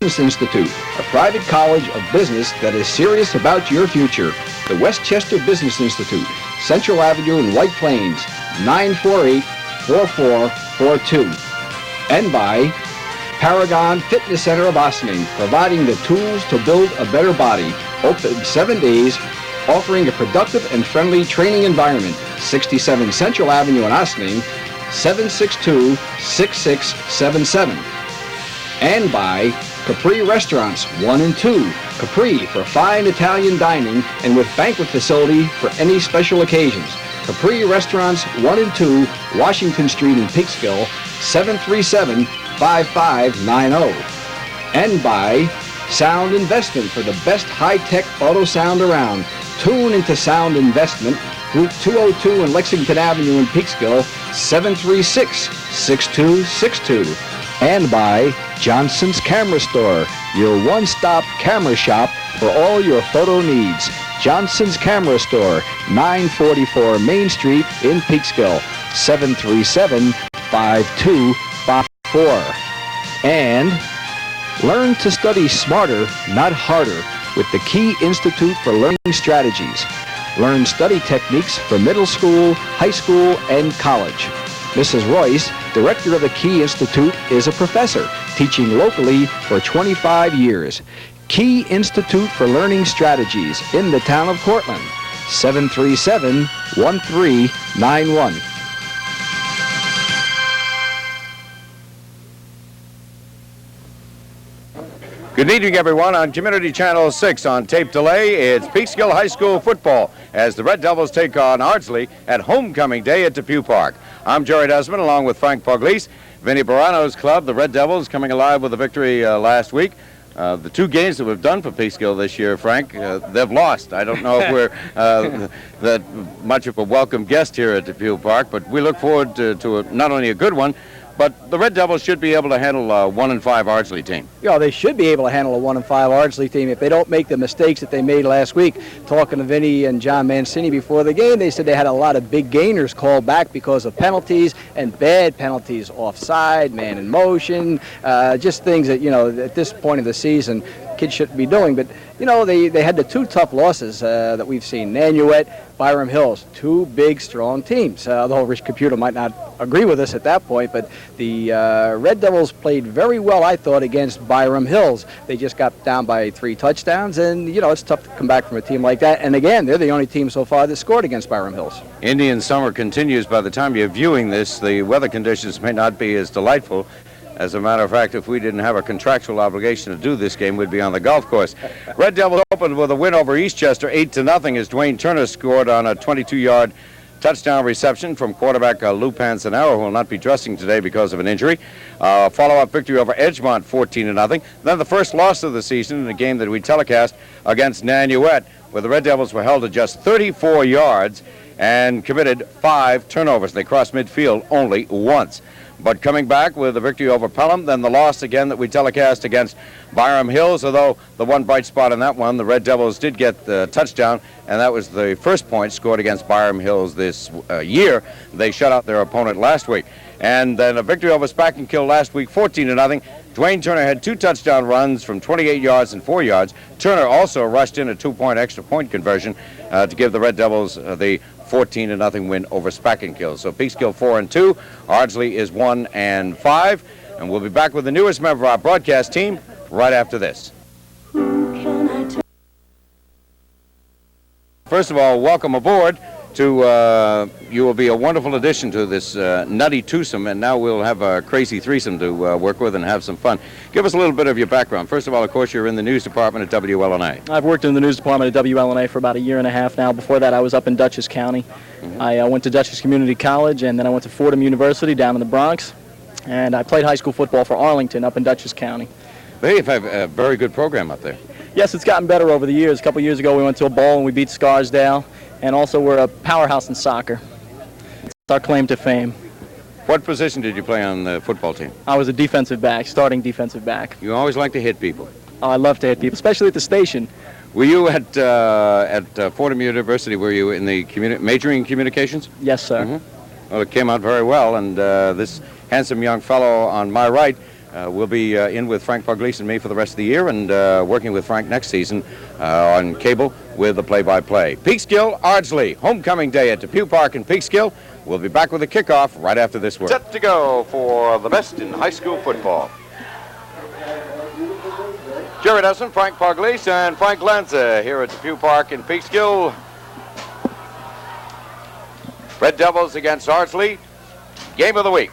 Business Institute, a private college of business that is serious about your future. The Westchester Business Institute, Central Avenue in White Plains, 948-4442. And by Paragon Fitness Center of Ossining, providing the tools to build a better body. Open 7 days, offering a productive and friendly training environment. 67 Central Avenue in Ossining, 762-6677. And by Capri Restaurants 1 and 2. Capri for fine Italian dining and with banquet facility for any special occasions. Capri Restaurants 1 and 2, Washington Street in Peekskill, 737-5590. And by Sound Investment for the best high-tech auto sound around. Tune into Sound Investment, Group 202 in Lexington Avenue in Peekskill, 736-6262. And by Johnson's Camera Store, your one-stop camera shop for all your photo needs. Johnson's Camera Store, 944 Main Street in Peekskill, 737-5254. And learn to study smarter, not harder, with the Key Institute for Learning Strategies. Learn study techniques for middle school, high school, and college. Mrs. Royce, director of the Key Institute, is a professor, teaching locally for 25 years. Key Institute for Learning Strategies in the town of Cortland, 737-1391. Good evening, everyone. On Community Channel 6 on tape delay, it's Peekskill High School football as the Red Devils take on Ardsley at homecoming day at Depew Park. I'm Jerry Desmond, along with Frank Pugliese. Vinny Barano's club, the Red Devils, coming alive with a victory last week. The two games that we've done for Peekskill this year, Frank, they've lost. I don't know if we're that much of a welcome guest here at Depew Park, but we look forward to not only a good one, but the Red Devils should be able to handle a 1-5 Ardsley team. Yeah, they should be able to handle a 1-5 Ardsley team if they don't make the mistakes that they made last week. Talking to Vinny and John Mancini before the game, they said they had a lot of big gainers called back because of penalties and bad penalties, offside, man in motion, just things that, you know, at this point of the season, kids shouldn't be doing. But, you know, they had the two tough losses that we've seen. Nanuet, Byram Hills, two big, strong teams. Although Rich Computer might not agree with us at that point, but the Red Devils played very well, I thought, against Byram Hills. They just got down by 3 touchdowns, and, you know, it's tough to come back from a team like that. And, again, they're the only team so far that scored against Byram Hills. Indian summer continues. By the time you're viewing this, the weather conditions may not be as delightful. As a matter of fact, if we didn't have a contractual obligation to do this game, we'd be on the golf course. Red Devils opened with a win over Eastchester, 8-0, as Dwayne Turner scored on a 22-yard touchdown reception from quarterback Lou Panzanero, who will not be dressing today because of an injury. Follow-up victory over Edgemont, 14-0. Then the first loss of the season in a game that we telecast against Nanuet, where the Red Devils were held to just 34 yards and committed 5 turnovers. They crossed midfield only once. But coming back with a victory over Pelham, then the loss again that we telecast against Byram Hills, although the one bright spot in that one, the Red Devils did get the touchdown, and that was the first point scored against Byram Hills this year. They shut out their opponent last week. And then a victory over Spackenkill last week, 14-0. Dwayne Turner had 2 touchdown runs from 28 yards and 4 yards. Turner also rushed in a 2-point extra point conversion to give the Red Devils the 14-0 win over Spackenkill. So Peekskill 4-2, Ardsley is 1-5, and we'll be back with the newest member of our broadcast team right after this. First of all, welcome aboard. You will be a wonderful addition to this nutty twosome, and now we'll have a crazy threesome to work with and have some fun. Give us a little bit of your background. First of all, of course, you're in the news department at WLNA. I've worked in the news department at WLNA for about a year and a half now. Before that, I was up in Dutchess County. Mm-hmm. I went to Dutchess Community College, and then I went to Fordham University down in the Bronx, and I played high school football for Arlington up in Dutchess County. They have a very good program up there. Yes, it's gotten better over the years. A couple years ago, we went to a bowl and we beat Scarsdale. And also, we're a powerhouse in soccer. It's our claim to fame. What position did you play on the football team? I was a defensive back, starting defensive back. You always like to hit people. Oh, I love to hit people, especially at the station. Were you at Fordham University, were you in the majoring in communications? Yes, sir. Mm-hmm. Well, it came out very well, and this handsome young fellow on my right will be in with Frank Pugliese and me for the rest of the year, and working with Frank next season on cable with the play-by-play. Peekskill, Ardsley, homecoming day at Depew Park in Peekskill. We'll be back with a kickoff right after this word. Set to go for the best in high school football. Jerry Dustin, Frank Pugliese, and Frank Lanza here at Depew Park in Peekskill. Red Devils against Ardsley. Game of the week.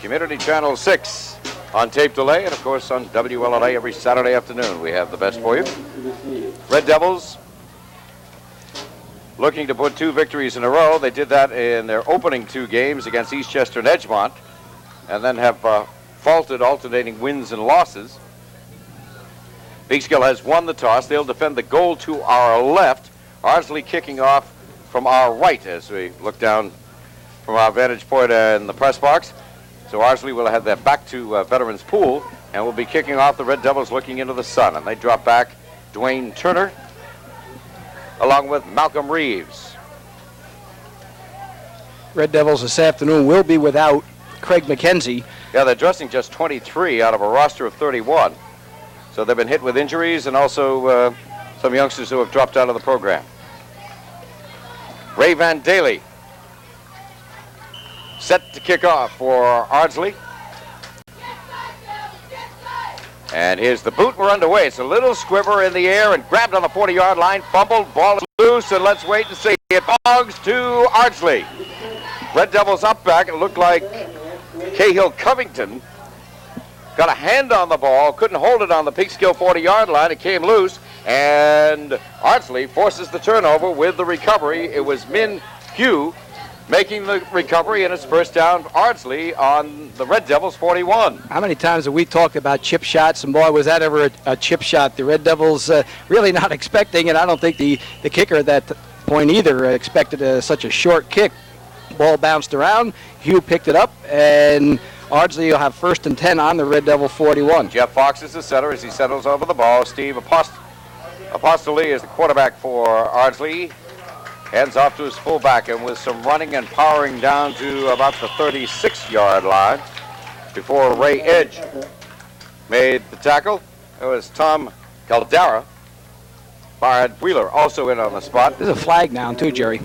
Community Channel 6 on tape delay, and of course on WLNA every Saturday afternoon. We have the best for you. Red Devils looking to put 2 victories in a row. They did that in their opening 2 games against Eastchester and Edgemont, and then have faulted alternating wins and losses. Peekskill has won the toss. They'll defend the goal to our left. Ardsley kicking off from our right as we look down from our vantage point in the press box. So Ardsley will have their back to Veterans Pool, and will be kicking off. The Red Devils looking into the sun, and they drop back Dwayne Turner along with Malcolm Reeves. Red Devils this afternoon will be without Craig McKenzie. Yeah, they're dressing just 23 out of a roster of 31. So they've been hit with injuries, and also some youngsters who have dropped out of the program. Ray Van Daly set to kick off for Ardsley. And here's the boot. We're underway. It's a little squiver in the air and grabbed on the 40-yard line. Fumbled. Ball is loose, and let's wait and see. It belongs to Ardsley. Red Devils up back. It looked like Cahill Covington got a hand on the ball, couldn't hold it on the Peekskill 40-yard line. It came loose, and Ardsley forces the turnover with the recovery. It was Min Hugh making the recovery, and it's first down Ardsley on the Red Devils 41. How many times have we talked about chip shots, and boy, was that ever a chip shot. The Red Devils really not expecting it. I don't think the kicker at that point either expected such a short kick. Ball bounced around. Hugh picked it up, and Ardsley will have 1st and 10 on the Red Devil 41. Jeff Fox is the center as he settles over the ball. Steve Apostoli is the quarterback for Ardsley. Hands off to his fullback, and with some running and powering down to about the 36-yard line before Ray Edge made the tackle. It was Tom Caldera. Barrett Wheeler also in on the spot. There's a flag now, too, Jerry.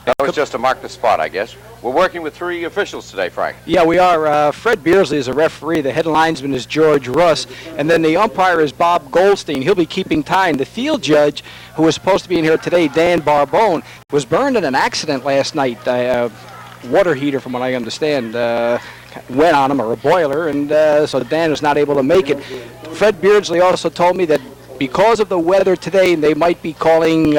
That was just to mark the spot, I guess. We're working with 3 officials today, Frank. Yeah, we are. Fred Beersley is a referee. The head linesman is George Russ. And then the umpire is Bob Goldstein. He'll be keeping time. The field judge, who was supposed to be in here today, Dan Barbone, was burned in an accident last night. Water heater, from what I understand, went on him, or a boiler, and so Dan was not able to make it. Fred Beardsley also told me that because of the weather today, they might be calling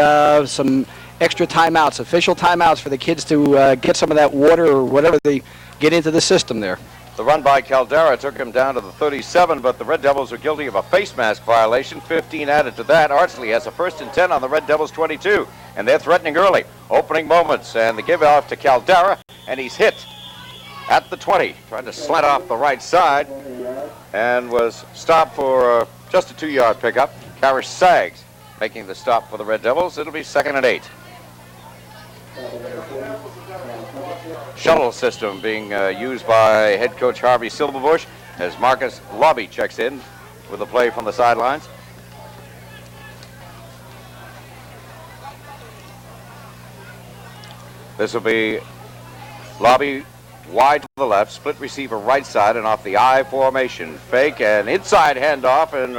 some extra timeouts, official timeouts for the kids to get some of that water or whatever they get into the system there. The run by Caldera took him down to the 37, but the Red Devils are guilty of a face mask violation. 15 added to that. Ardsley has a 1st and 10 on the Red Devils 22, and they're threatening early. Opening moments, and the give off to Caldera, and he's hit at the 20. Trying to slant off the right side, and was stopped for just a 2-yard pickup. Karish Sags making the stop for the Red Devils. It'll be 2nd and 8. Shuttle system being used by head coach Harvey Silverbush as Marcus Lobby checks in with a play from the sidelines. This will be Lobby wide to the left, split receiver right side, and off the I formation. Fake and inside handoff, and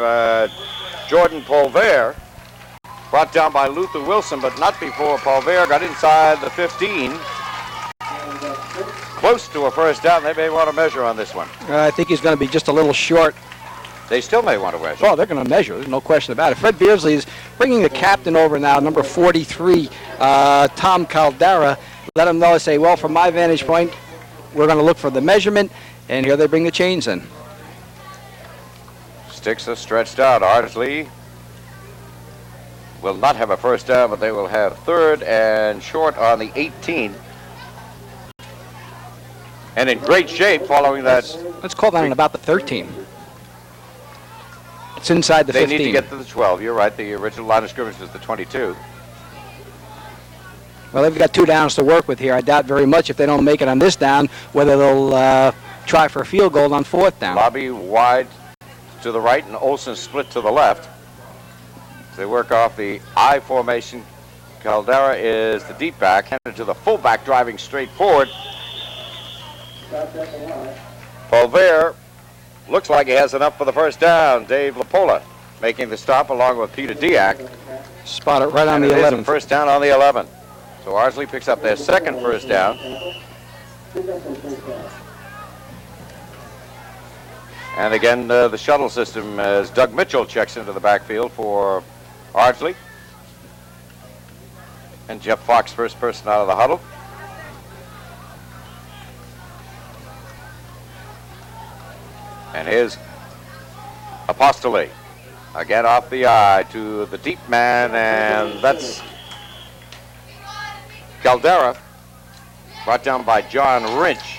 Jordan Polver brought down by Luther Wilson, but not before Polver got inside the 15. Close to a 1st down. They may want to measure on this one. I think he's going to be just a little short. They still may want to measure. Oh, they're going to measure. There's no question about it. Fred Beersley is bringing the captain over now, number 43, Tom Caldera. Let him know, say, well, from my vantage point, we're going to look for the measurement, and here they bring the chains in. Sticks are stretched out. Ardsley will not have a 1st down, but they will have 3rd and short on the 18. And in great shape following that. Let's call that on about the 13. It's inside the 15. They need to get to the 12. You're right. The original line of scrimmage was the 22. Well, they've got 2 downs to work with here. I doubt very much if they don't make it on this down whether they'll try for a field goal on 4th down. Lobby wide to the right, and Olsen split to the left. As they work off the I formation, Caldera is the deep back, handed to the fullback, driving straight forward. Polver looks like he has enough for the first down. Dave Lapola making the stop along with Peter Diak. Spot it right on And the it is 11. a first down on the 11. So Ardsley picks up their second first down. And again, the shuttle system as Doug Mitchell checks into the backfield for Ardsley. And Jeff Fox, first person out of the huddle. And here's Apostoli. Again off the eye to the deep man, and that's Caldera, brought down by John Rynch.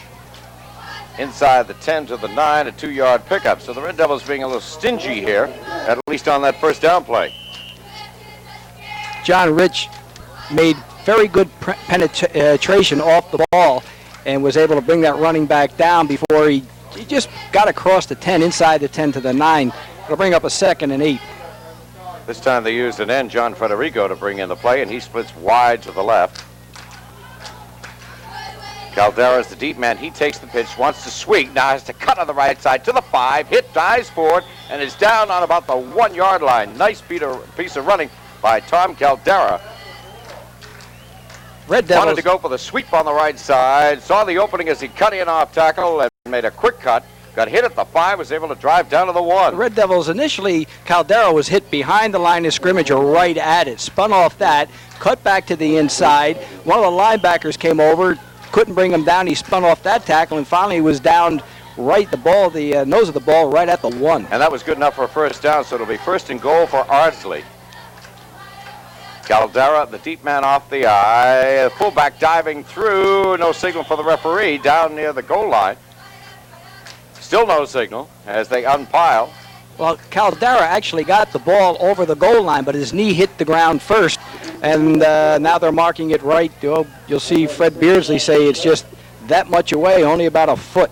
Inside the 10 to the 9, a 2-yard pickup. So the Red Devils being a little stingy here, at least on that first down play. John Rich made very good penetration off the ball and was able to bring that running back down before he just got across the 10, inside the 10 to the 9. It'll bring up a 2nd and 8. This time they used an end, John Federico, to bring in the play, and he splits wide to the left. Caldera's the deep man. He takes the pitch, wants to sweep, now has to cut on the right side to the 5, hit, dives forward, and is down on about the 1-yard line. Nice piece of running by Tom Caldera. Red Devils Wanted to go for the sweep on the right side, saw the opening as he cut in off tackle and made a quick cut. Got hit at the 5, was able to drive down to the 1. The Red Devils initially, Caldera was hit behind the line of scrimmage or right at it. Spun off that, cut back to the inside. One of the linebackers came over, couldn't bring him down. He spun off that tackle and finally was down right the nose of the ball right at the 1. And that was good enough for a first down, so it'll be 1st and goal for Ardsley. Caldera, the deep man off the eye. Fullback diving through, no signal for the referee down near the goal line. Still no signal as they unpile. Well, Caldera actually got the ball over the goal line, but his knee hit the ground first, and now they're marking it right. You'll see Fred Beardsley say it's just that much away, only about a foot.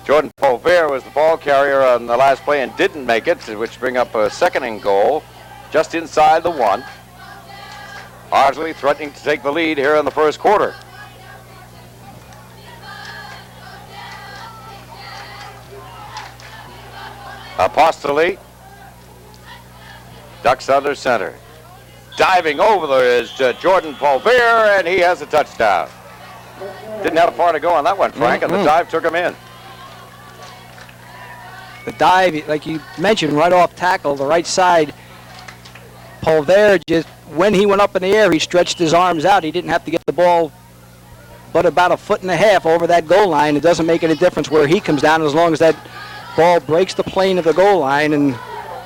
Jordan Polver was the ball carrier on the last play and didn't make it, which bring up a 2nd and goal just inside the 1. Ardsley threatening to take the lead here in the first quarter. Apostoli ducks under center. Diving over there is Jordan Polver, and he has a touchdown. Didn't have far to go on that one, Frank, and the dive took him in. The dive, like you mentioned, right off tackle, the right side. Polver, just when he went up in the air, he stretched his arms out. He didn't have to get the ball but about a foot and a half over that goal line. It doesn't make any difference where he comes down as long as that ball breaks the plane of the goal line, and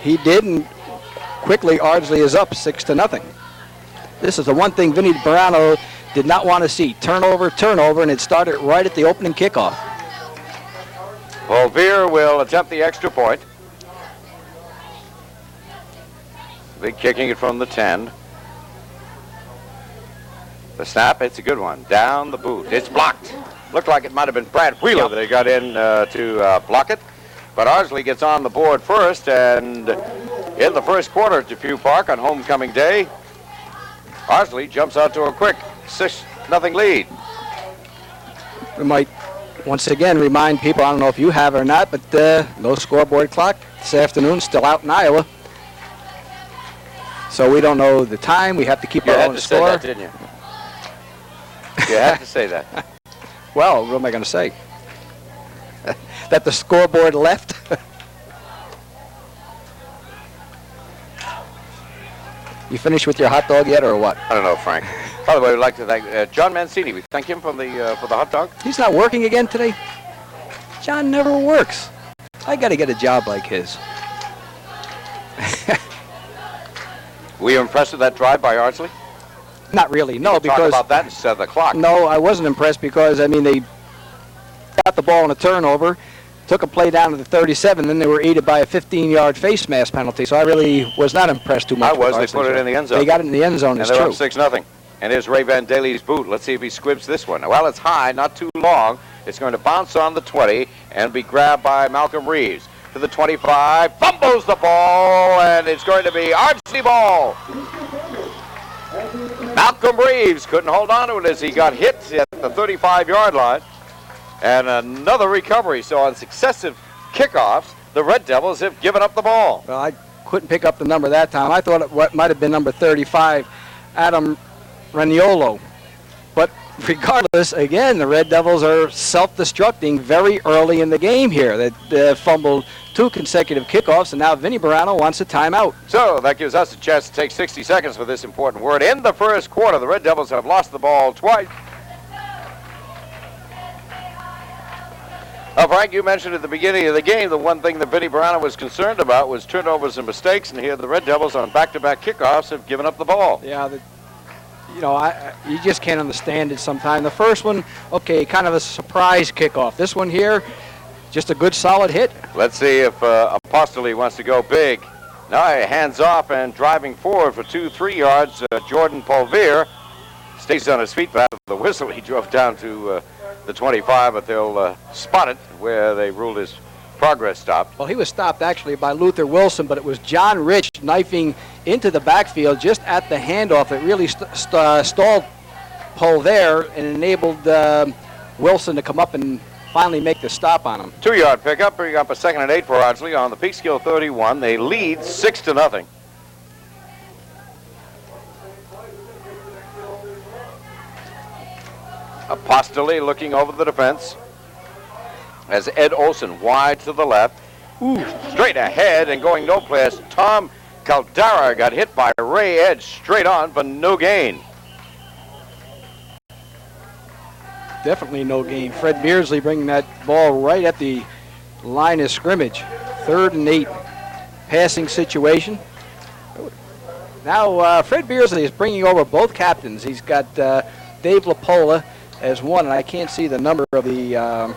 he did, and quickly Ardsley is up 6-0. This is the one thing Vinny Barano did not want to see. Turnover, and it started right at the opening kickoff. Polver will attempt the extra point. Big kicking it from the 10. The snap, it's a good one. Down the boot. It's blocked. Looked like it might have been Brad Wheeler that got in to block it. But Ardsley gets on the board first, and in the first quarter at Depew Park on homecoming day, Ardsley jumps out to a quick 6-0 lead. We might once again remind people, I don't know if you have it or not, but no scoreboard clock this afternoon, still out in Iowa. So we don't know the time. We have to keep our own score. You had to say that, didn't you? You had to say that. Well, what am I going to say? That the scoreboard left? You finished with your hot dog yet, or what? I don't know, Frank. By the way, we'd like to thank John Mancini. We thank him for the hot dog. He's not working again today? John never works. I got to get a job like his. Were you impressed with that drive by Ardsley? Not really, no, because... Talk about that instead of the clock. No, I wasn't impressed because, I mean, they got the ball on a turnover, took a play down to the 37, then they were aided by a 15-yard face mask penalty, so I really was not impressed too much. They put it in the end zone. They got it in the end zone, it's true. true. And they're up 6-0. And here's Ray Van Daly's boot. Let's see if he squibs this one. Well, it's high, not too long. It's going to bounce on the 20 and be grabbed by Malcolm Reeves. To the 25, fumbles the ball, and it's going to be Ardsley ball. Malcolm Reeves couldn't hold on to it as he got hit at the 35-yard line. And another recovery. So on successive kickoffs, the Red Devils have given up the ball. Well, I couldn't pick up the number that time. I thought it might have been number 35, Adam Raniolo. But regardless, again, the Red Devils are self-destructing very early in the game here. They fumbled 2 consecutive kickoffs, and now Vinny Barano wants a timeout. So that gives us a chance to take 60 seconds for this important word. In the first quarter, the Red Devils have lost the ball twice. Frank, you mentioned at the beginning of the game the one thing that Vinny Barano was concerned about was turnovers and mistakes, and here the Red Devils on back-to-back kickoffs have given up the ball. Yeah, you just can't understand it sometimes. The first one, okay, kind of a surprise kickoff. This one here, just a good solid hit. Let's see if Apostoli wants to go big. Now he hands off and driving forward for 2-3 yards. Jordan Polvier stays on his feet, but after the whistle he drove down to the 25, but they'll spot it where they ruled his progress stopped. Well, he was stopped actually by Luther Wilson, but it was John Rich knifing into the backfield just at the handoff that really stalled Polvier and enabled Wilson to come up and finally make the stop on him. 2-yard pickup, bring up a 2nd and 8 for Ardsley on the Peekskill 31. They lead 6-0. Apostoli looking over the defense as Ed Olson wide to the left. Straight ahead and going no place. Tom Caldara got hit by Ray Edge straight on, but no gain. Definitely no gain. Fred Beardsley bringing that ball right at the line of scrimmage. 3rd and 8 passing situation. Now Fred Beardsley is bringing over both captains. He's got Dave LaPola as one, and I can't see the number of the,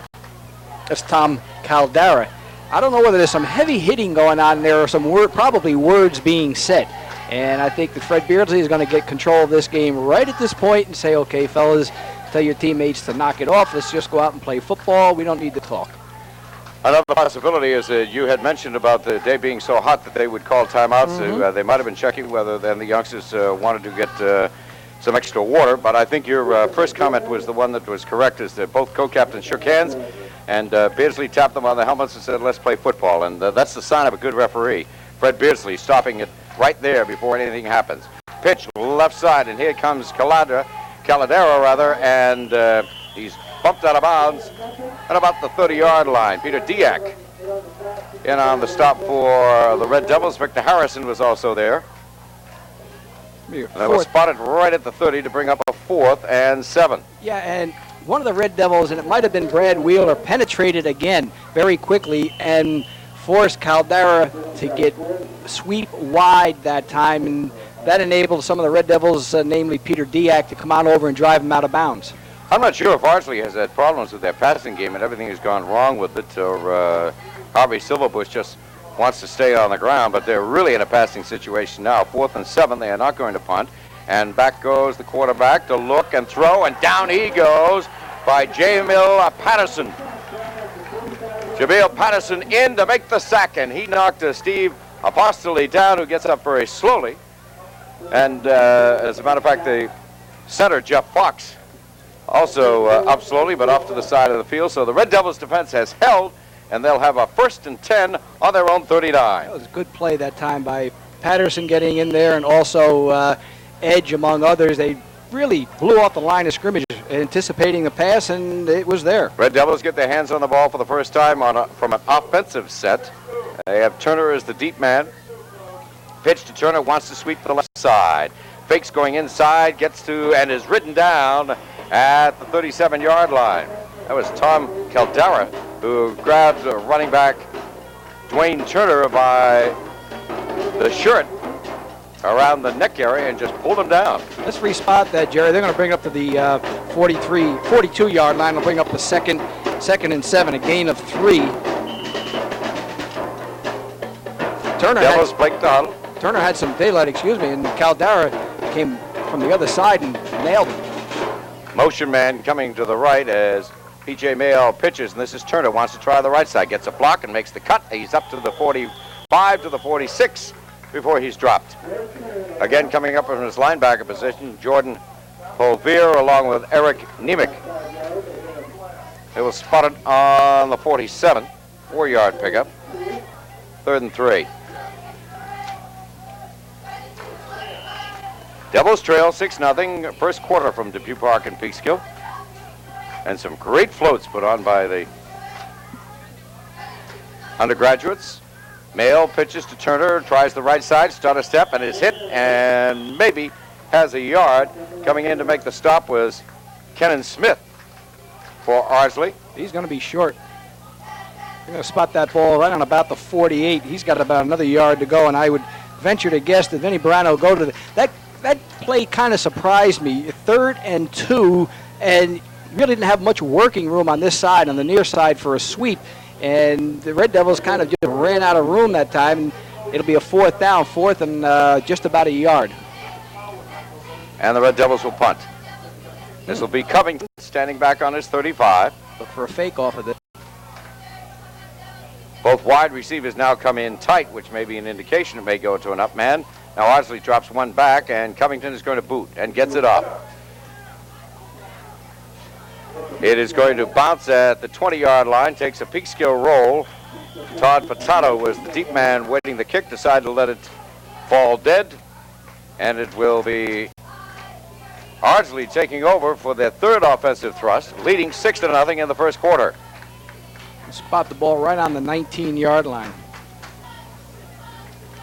that's Tom Caldara. I don't know whether there's some heavy hitting going on there or some probably words being said. And I think that Fred Beardsley is going to get control of this game right at this point and say, okay, fellas, tell your teammates to knock it off. Let's just go out and play football. We don't need to talk. Another possibility is that you had mentioned about the day being so hot that they would call timeouts. They might have been checking whether then the youngsters wanted to get some extra water, but I think your first comment was the one that was correct, is that both co-captains shook hands, and Beardsley tapped them on the helmets and said, let's play football, and that's the sign of a good referee. Fred Beardsley stopping it right there before anything happens. Pitch left side, and here comes Caladera, and he's bumped out of bounds at about the 30-yard line. Peter Diak in on the stop for the Red Devils. Victor Harrison was also there. They were spotted right at the 30 to bring up a 4th and 7. Yeah, and one of the Red Devils, and it might have been Brad Wheeler, penetrated again very quickly and forced Caldera to get sweep wide that time, and that enabled some of the Red Devils, namely Peter Diak, to come on over and drive him out of bounds. I'm not sure if Ardsley has had problems with their passing game and everything has gone wrong with it, or Harvey Silverbush just wants to stay on the ground, but they're really in a passing situation now. 4th and 7, they are not going to punt. And back goes the quarterback to look and throw, and down he goes by Jamil Patterson. Jamil Patterson in to make the sack, and he knocked Steve Apostoli down, who gets up very slowly. And as a matter of fact, the center, Jeff Fox, also up slowly, but off to the side of the field. So the Red Devils defense has held, and they'll have a 1st and 10 on their own 39. That was a good play that time by Patterson getting in there, and also Edge, among others. They really blew off the line of scrimmage, anticipating the pass, and it was there. Red Devils get their hands on the ball for the first time from an offensive set. They have Turner as the deep man. Pitch to Turner, wants to sweep to the left side. Fakes going inside, gets to, and is ridden down at the 37-yard line. That was Tom Caldera, who grabbed running back Dwayne Turner by the shirt around the neck area and just pulled him down. Let's respot that, Jerry. They're going to bring up to the 42-yard line. They'll bring up the second and 7, a gain of 3. Turner had some daylight, and Caldera came from the other side and nailed him. Motion man coming to the right as P.J. Mayo pitches, and this is Turner. Wants to try the right side. Gets a block and makes the cut. He's up to the 45 to the 46 before he's dropped. Again, coming up from his linebacker position, Jordan Polvier along with Eric Nemec. It was spotted on the 47, 4-yard pickup. 3rd and 3. Devils trail 6-0, first quarter from Depew Park in Peekskill. And some great floats put on by the undergraduates. Mayo pitches to Turner, tries the right side, stutter step, and is hit, and maybe has a yard. Coming in to make the stop was Kennan Smith for Ardsley. He's going to be short. You're going to spot that ball right on about the 48. He's got about another yard to go, and I would venture to guess that Vinny Brano go to that play kind of surprised me. 3rd and 2, and really didn't have much working room on this side, on the near side for a sweep, and the Red Devils kind of just ran out of room that time. It'll be a 4th down, 4th and just about a yard. And the Red Devils will punt. This will be Covington standing back on his 35. Look for a fake off of this. Both wide receivers now come in tight, which may be an indication it may go to an up man. Now Ardsley drops one back, and Covington is going to boot and gets it up. It is going to bounce at the 20-yard line, takes a Peekskill roll. Todd Furtado was the deep man waiting the kick, decided to let it fall dead, and it will be Ardsley taking over for their 3rd offensive thrust, leading 6-0 in the first quarter. Spot the ball right on the 19-yard line.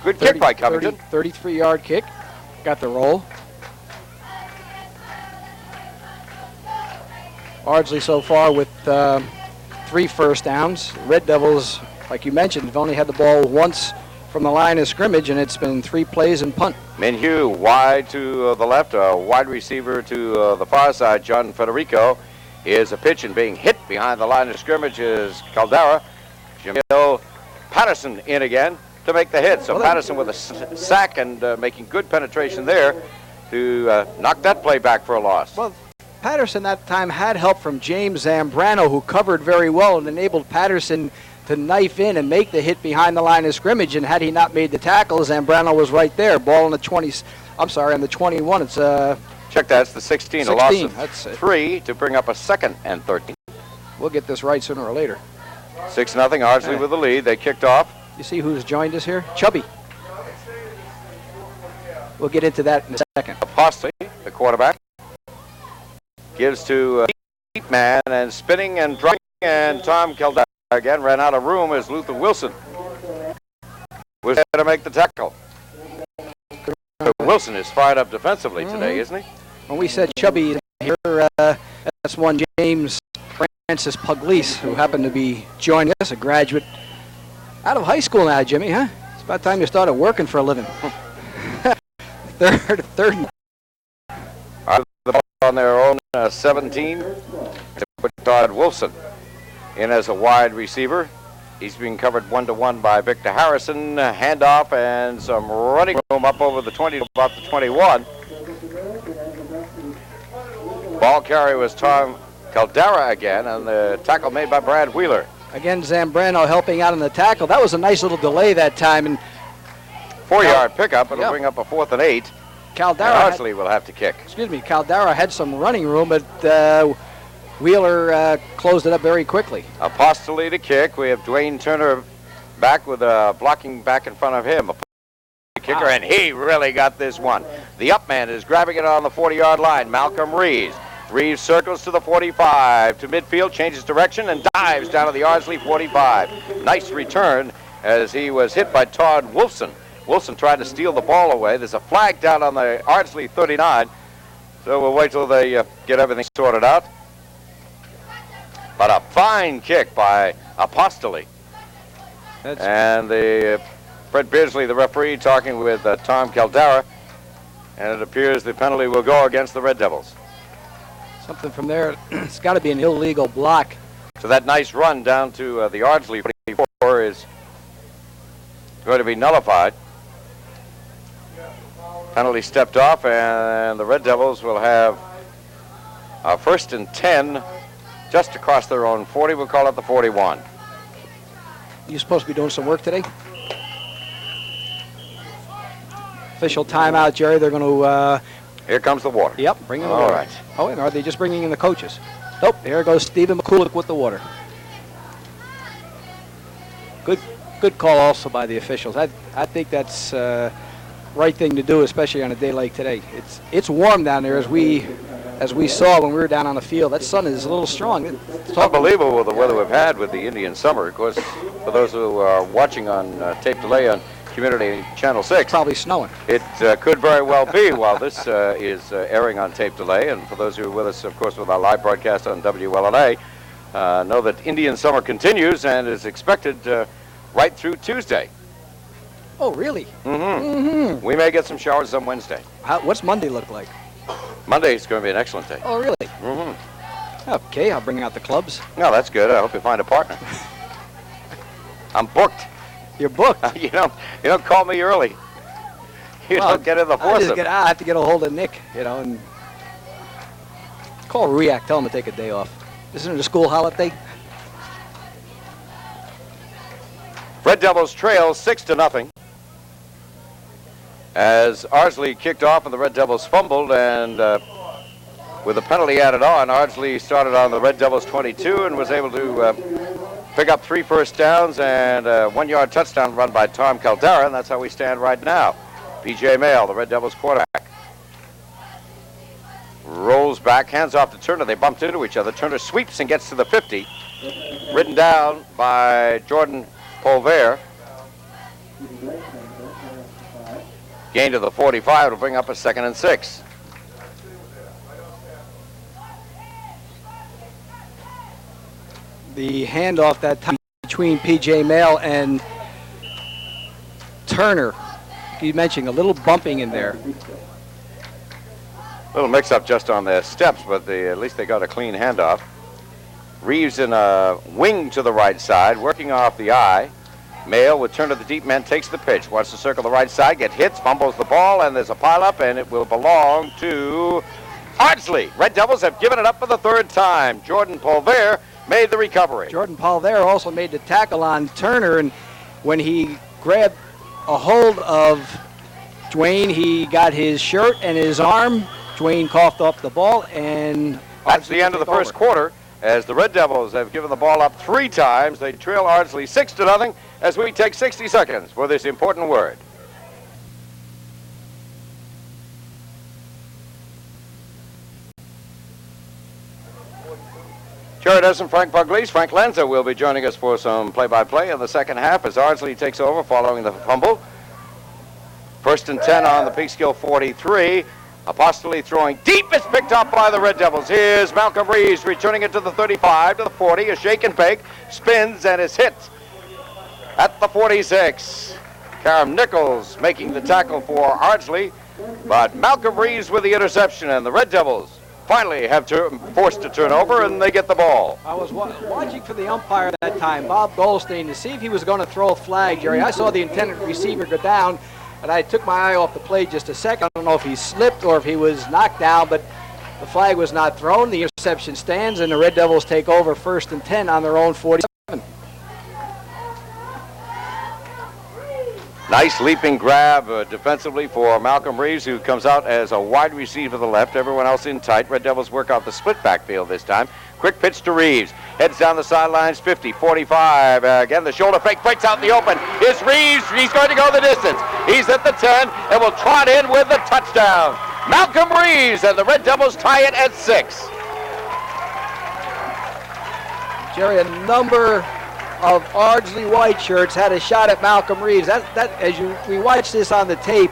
Good kick by Covington. 33-yard kick. Got the roll. Ardsley so far with 3 first downs. Red Devils, like you mentioned, have only had the ball once from the line of scrimmage, and it's been 3 plays and punt. Minhue wide to the left, a wide receiver to the far side, John Federico. Here's a pitch, and being hit behind the line of scrimmage is Caldera. Jamil Patterson in again to make the hit. So Patterson with a sack and making good penetration there to knock that play back for a loss. Well, Patterson that time had help from James Zambrano, who covered very well and enabled Patterson to knife in and make the hit behind the line of scrimmage. And had he not made the tackle, Zambrano was right there. Ball on the 20. I'm sorry, on the 21. It's check that. It's the 16. 16. A loss of That's 3 to bring up a 2nd and 13. We'll get this right sooner or later. 6-0. Ardsley with the lead. They kicked off. You see who's joined us here? Chubby. We'll get into that in a second. Apostoli, the quarterback, gives to deep man and spinning and dropping, and Tom Caldera again ran out of room as Luther Wilson was there to make the tackle. Wilson is fired up defensively today, isn't he? When we said Chubby here, that's one James Francis Pugliese, who happened to be joining us, a graduate out of high school now, Jimmy, huh? It's about time you started working for a living. third. On their own 17, to put Todd Wilson in as a wide receiver. He's being covered 1-to-1 by Victor Harrison. Handoff and some running room up over the 20 to about the 21. Ball carrier was Tom Caldera again, and the tackle made by Brad Wheeler. Again, Zambrano helping out in the tackle. That was a nice little delay that time. And 4-yard pickup. It'll bring up a 4th and 8. Ardsley will have to kick. Excuse me, Caldera had some running room, but Wheeler closed it up very quickly. Apostoli to kick. We have Dwayne Turner back with blocking back in front of him. A kicker, and he really got this one. The up man is grabbing it on the 40-yard line. Malcolm Reeves. Reeves circles to the 45, to midfield, changes direction, and dives down to the Ardsley 45. Nice return as he was hit by Todd Wilson. Wilson tried to steal the ball away. There's a flag down on the Ardsley 39, so we'll wait till they get everything sorted out. But a fine kick by Apostoli. And Fred Beardsley, the referee, talking with Tom Caldera, and it appears the penalty will go against the Red Devils. Something from there. It's got to be an illegal block. So that nice run down to the Ardsley 44 is going to be nullified. Penalty stepped off, and the Red Devils will have a 1st and 10 just across their own 40. We'll call it the 41. You supposed to be doing some work today? Official timeout, Jerry. They're going to... Here comes the water. Yep, bring in the All water. right. Oh, and are they just bringing in the coaches? Nope, there goes Stephen McCulloch with the water. Good call also by the officials. I think that's right thing to do, especially on a day like today. It's warm down there, as we saw when we were down on the field. That sun is a little strong. It's unbelievable the weather we've had with the Indian summer. Of course, for those who are watching on tape delay on Community Channel 6. Probably snowing. It could very well be while this is airing on tape delay. And for those who are with us, of course, with our live broadcast on WLNA, know that Indian summer continues and is expected right through Tuesday. Oh, really? Mm-hmm. We may get some showers on Wednesday. What's Monday look like? Monday is going to be an excellent day. Oh, really? Mm-hmm. Okay, I'll bring out the clubs. No, that's good. I hope you find a partner. I'm booked. You're booked. You don't call me early. You don't get in the foursome. I have to get a hold of Nick, and call REAC, tell him to take a day off. Isn't it a school holiday? Red Devils trail 6-0. As Ardsley kicked off and the Red Devils fumbled, and with a penalty added on, Ardsley started on the Red Devils 22 and was able to pick up 3 first downs and a 1-yard touchdown run by Tom Caldera, and that's how we stand right now. P.J. Mail, the Red Devils quarterback, rolls back, hands off to Turner. They bumped into each other. Turner sweeps and gets to the 50. Ridden down by Jordan Polver. Gain to the 45. It'll bring up a 2nd and 6. The handoff that time between P.J. Mail and Turner. You mentioned a little bumping in there. A little mix-up just on their steps, but at least they got a clean handoff. Reeves in a wing to the right side, working off the eye. Mail with Turner, the deep man, takes the pitch. Wants to circle the right side, get hits, fumbles the ball, and there's a pileup, and it will belong to Ardsley. Red Devils have given it up for the 3rd time. Jordan Polver made the recovery. Jordan Polver also made the tackle on Turner, and when he grabbed a hold of Dwayne, he got his shirt and his arm. Dwayne coughed up the ball, and that's the end of the first quarter, as the Red Devils have given the ball up 3 times. They trail Ardsley 6-0 as we take 60 seconds for this important word. Jared Essen, Frank Pugliese. Frank Lanza will be joining us for some play-by-play in the second half as Ardsley takes over following the fumble. 1st and 10 on the Peekskill 43. Apostoli throwing deep. It's picked up by the Red Devils. Here's Malcolm Reeves returning it to the 35, to the 40. A shake and bake. Spins and is hit at the 46. Karam Nichols making the tackle for Ardsley. But Malcolm Reeves with the interception, and the Red Devils finally have forced to turn over, and they get the ball. I was watching for the umpire at that time, Bob Goldstein, to see if he was going to throw a flag, Jerry. I saw the intended receiver go down, and I took my eye off the play just a second. I don't know if he slipped or if he was knocked down, but the flag was not thrown. The interception stands, and the Red Devils take over 1st and 10 on their own 47. Nice leaping grab defensively for Malcolm Reeves, who comes out as a wide receiver to the left. Everyone else in tight. Red Devils work out the split backfield this time. Quick pitch to Reeves. Heads down the sidelines, 50, 45. Again, the shoulder fake breaks out in the open. Here's Reeves. He's going to go the distance. He's at the 10 and will trot in with the touchdown. Malcolm Reeves, and the Red Devils tie it at 6. Jerry, a number of Ardsley white shirts had a shot at Malcolm Reeves. We watched this on the tape,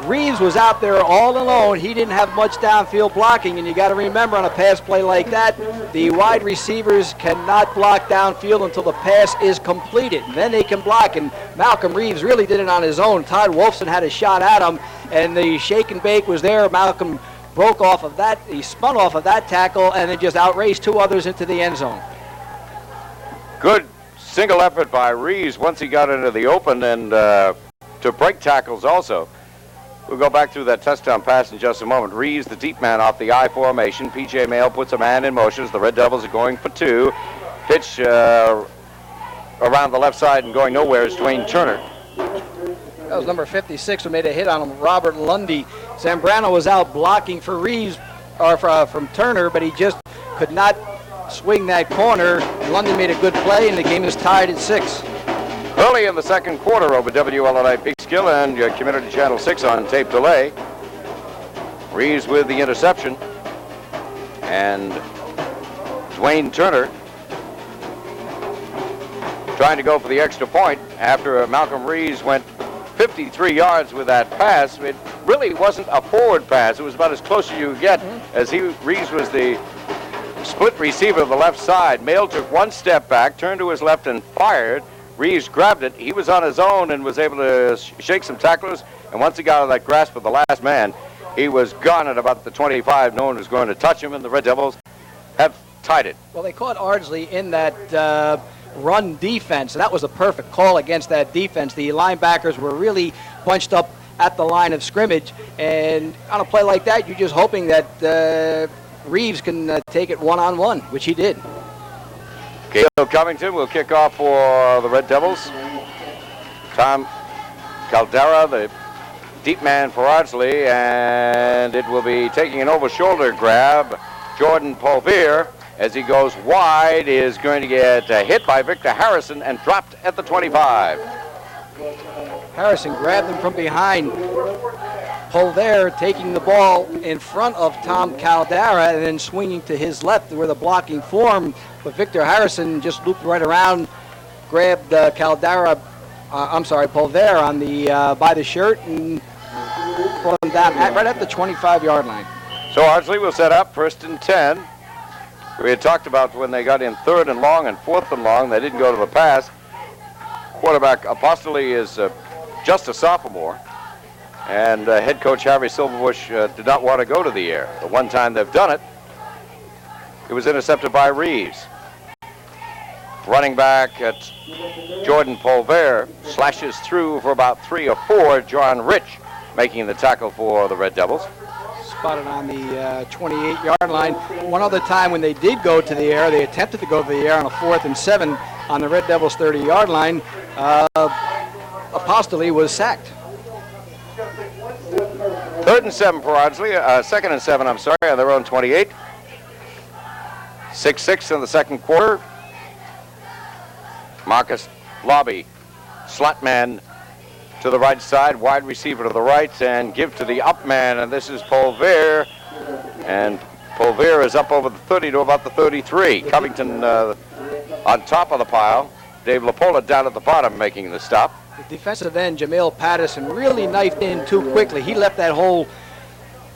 Reeves was out there all alone. He didn't have much downfield blocking, and you got to remember on a pass play like that, the wide receivers cannot block downfield until the pass is completed. And then they can block, and Malcolm Reeves really did it on his own. Todd Wolfson had a shot at him, and the shake and bake was there. Malcolm broke off of that. He spun off of that tackle and then just outraced 2 others into the end zone. Good single effort by Reeves once he got into the open, and to break tackles also. We'll go back through that touchdown pass in just a moment. Reeves, the deep man off the I formation. P.J. Mail puts a man in motion as the Red Devils are going for two. Pitch around the left side and going nowhere is Dwayne Turner. That was number 56 who made a hit on him, Robert Lundy. Zambrano was out blocking for Reeves, or from Turner, but he just could not swing that corner. Lundy made a good play, and the game is tied at 6. Early in the second quarter over WLNI Peekskill and your Community Channel 6 on tape delay. Reeves with the interception. And Dwayne Turner trying to go for the extra point after Malcolm Reeves went 53 yards with that pass. It really wasn't a forward pass. It was about as close as you could get, as Reeves was the split receiver of the left side. Mail took one step back, turned to his left and fired. Reeves grabbed it. He was on his own and was able to shake some tacklers. And once he got out of that grasp of the last man, he was gone at about the 25. No one was going to touch him, and the Red Devils have tied it. Well, they caught Ardsley in that run defense, and that was a perfect call against that defense. The linebackers were really bunched up at the line of scrimmage, and on a play like that, you're just hoping that Reeves can take it one-on-one, which he did. Caleb Covington will kick off for the Red Devils. Tom Caldera, the deep man for Ardsley, and it will be taking an over-shoulder grab. Jordan Polvier, as he goes wide, is going to get hit by Victor Harrison and dropped at the 25. Harrison grabbed him from behind. Polvier taking the ball in front of Tom Caldera and then swinging to his left where the blocking formed. But Victor Harrison just looped right around, grabbed Polvier on the by the shirt and brought him down right at the 25-yard line. So Ardsley will set up 1st and 10. We had talked about when they got in 3rd and long and 4th and long, they didn't go to the pass. Quarterback Apostoli is just a sophomore, and head coach Harry Silverbush did not want to go to the air. The one time they've done it, it was intercepted by Reeves. Running back at Jordan Polvier slashes through for about 3 or 4. John Rich making the tackle for the Red Devils. Spotted on the 28-yard line. One other time when they did go to the air, they attempted to go to the air on a 4th and 7 on the Red Devils' 30-yard line. Apostoli was sacked. 3rd and 7 for Ardsley. 2nd and 7, I'm sorry, on their own 28. 6-6 in the second quarter. Marcus Lobby, slot man to the right side, wide receiver to the right, and give to the up man, and this is Polvier. And Polvier is up over the 30 to about the 33. Covington on top of the pile. Dave Lapola down at the bottom making the stop. The defensive end, Jamil Patterson, really knifed in too quickly. He left that whole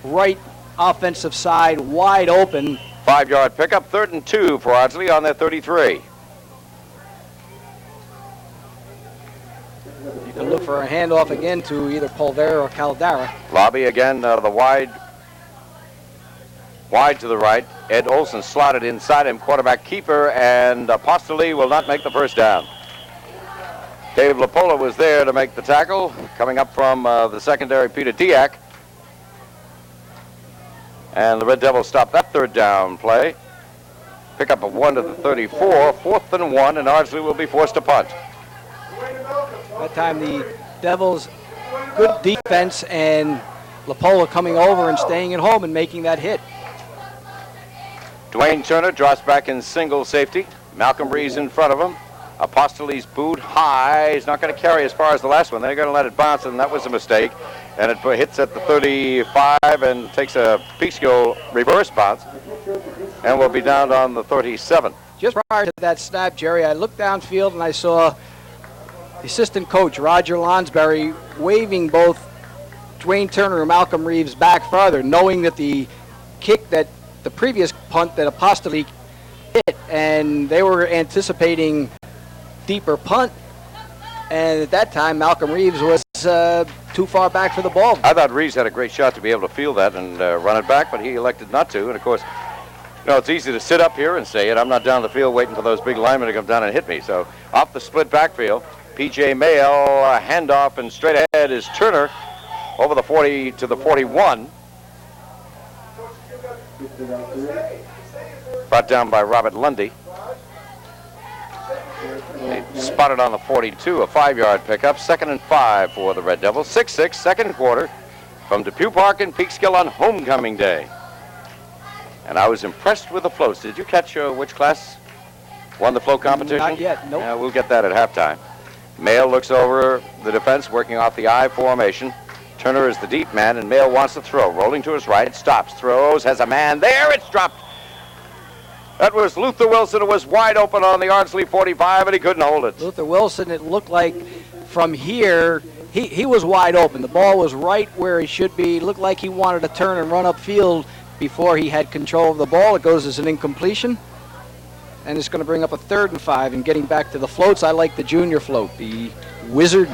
right offensive side wide open. 5-yard pickup, 3rd and 2 for Ardsley on their 33. You can look for a handoff again to either Polvier or Caldera. Lobby again, the wide to the right. Ed Olson slotted inside him, quarterback keeper, and Apostoli will not make the first down. Dave Lapola was there to make the tackle. Coming up from the secondary, Peter Diak. And the Red Devils stop that 3rd down play. Pickup of 1 to the 34, 4th and 1, and Ardsley will be forced to punt. That time the Devils, good defense, and Lapola coming over and staying at home and making that hit. Dwayne Turner drops back in single safety. Malcolm Reeves in front of him. Apostoli's boot high. He's not going to carry as far as the last one. They're going to let it bounce, and that was a mistake. And it hits at the 35 and takes a Peekskill reverse bounce and will be down on the 37. Just prior to that snap, Jerry, I looked downfield and I saw the assistant coach, Roger Lonsberry, waving both Dwayne Turner and Malcolm Reeves back farther, knowing that the kick that the previous punt that Apostoli hit, and they were anticipating deeper punt, and at that time Malcolm Reeves was too far back for the ball. I thought Reeves had a great shot to be able to feel that and run it back, but he elected not to. And of course, you know, it's easy to sit up here and say it. I'm not down the field waiting for those big linemen to come down and hit me. So off the split backfield, P.J. Mayo, handoff, and straight ahead is Turner. over the 40 to the 41. Brought down by Robert Lundy. They spotted on the 42, a 5-yard pickup. 2nd and 5 for the Red Devils. 6-6, second quarter from Depew Park in Peekskill on homecoming day. And I was impressed with the floats. Did you catch which class won the float competition? Not yet, nope. We'll get that at halftime. Mail looks over the defense, working off the I formation. Turner is the deep man, and Mail wants to throw. Rolling to his right, stops, throws, has a man there. It's dropped. That was Luther Wilson. It was wide open on the Ardsley 45, and he couldn't hold it. Luther Wilson, it looked like from here, he was wide open. The ball was right where he should be. It looked like he wanted to turn and run upfield before he had control of the ball. It goes as an incompletion. And it's going to bring up a 3rd and 5. And getting back to the floats, I like the junior float, the Wizard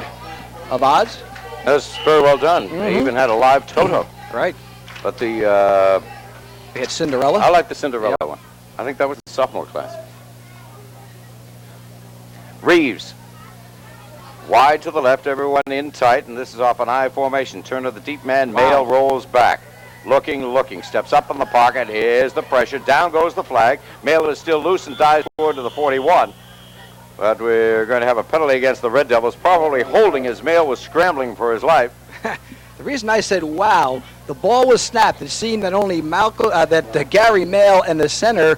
of Oz. That's very well done. They even had a live Toto. Right. But They had Cinderella. I like the Cinderella one. I think that was the sophomore class. Reeves. Wide to the left, everyone in tight, and this is off an I formation. Turner, the deep man, Mail rolls back. Looking, steps up in the pocket. Here's the pressure. Down goes the flag. Mail is still loose and dives forward to the 41. But we're going to have a penalty against the Red Devils, probably holding as Mail was scrambling for his life. The reason I said wow, the ball was snapped. It seemed that only Gary Mail and the center,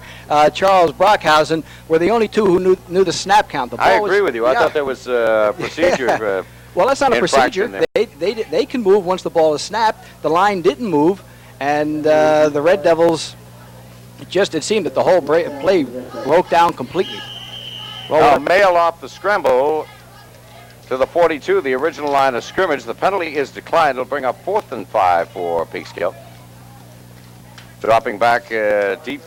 Charles Brockhausen, were the only two who knew the snap count. I agree with you. I thought there was a procedure. Well, that's not a procedure. They can move once the ball is snapped. The line didn't move, and the Red Devils, it seemed that the whole play broke down completely. Mail off the scramble to the 42, the original line of scrimmage. The penalty is declined. It'll bring up 4th and 5 for Peekskill. Dropping back deep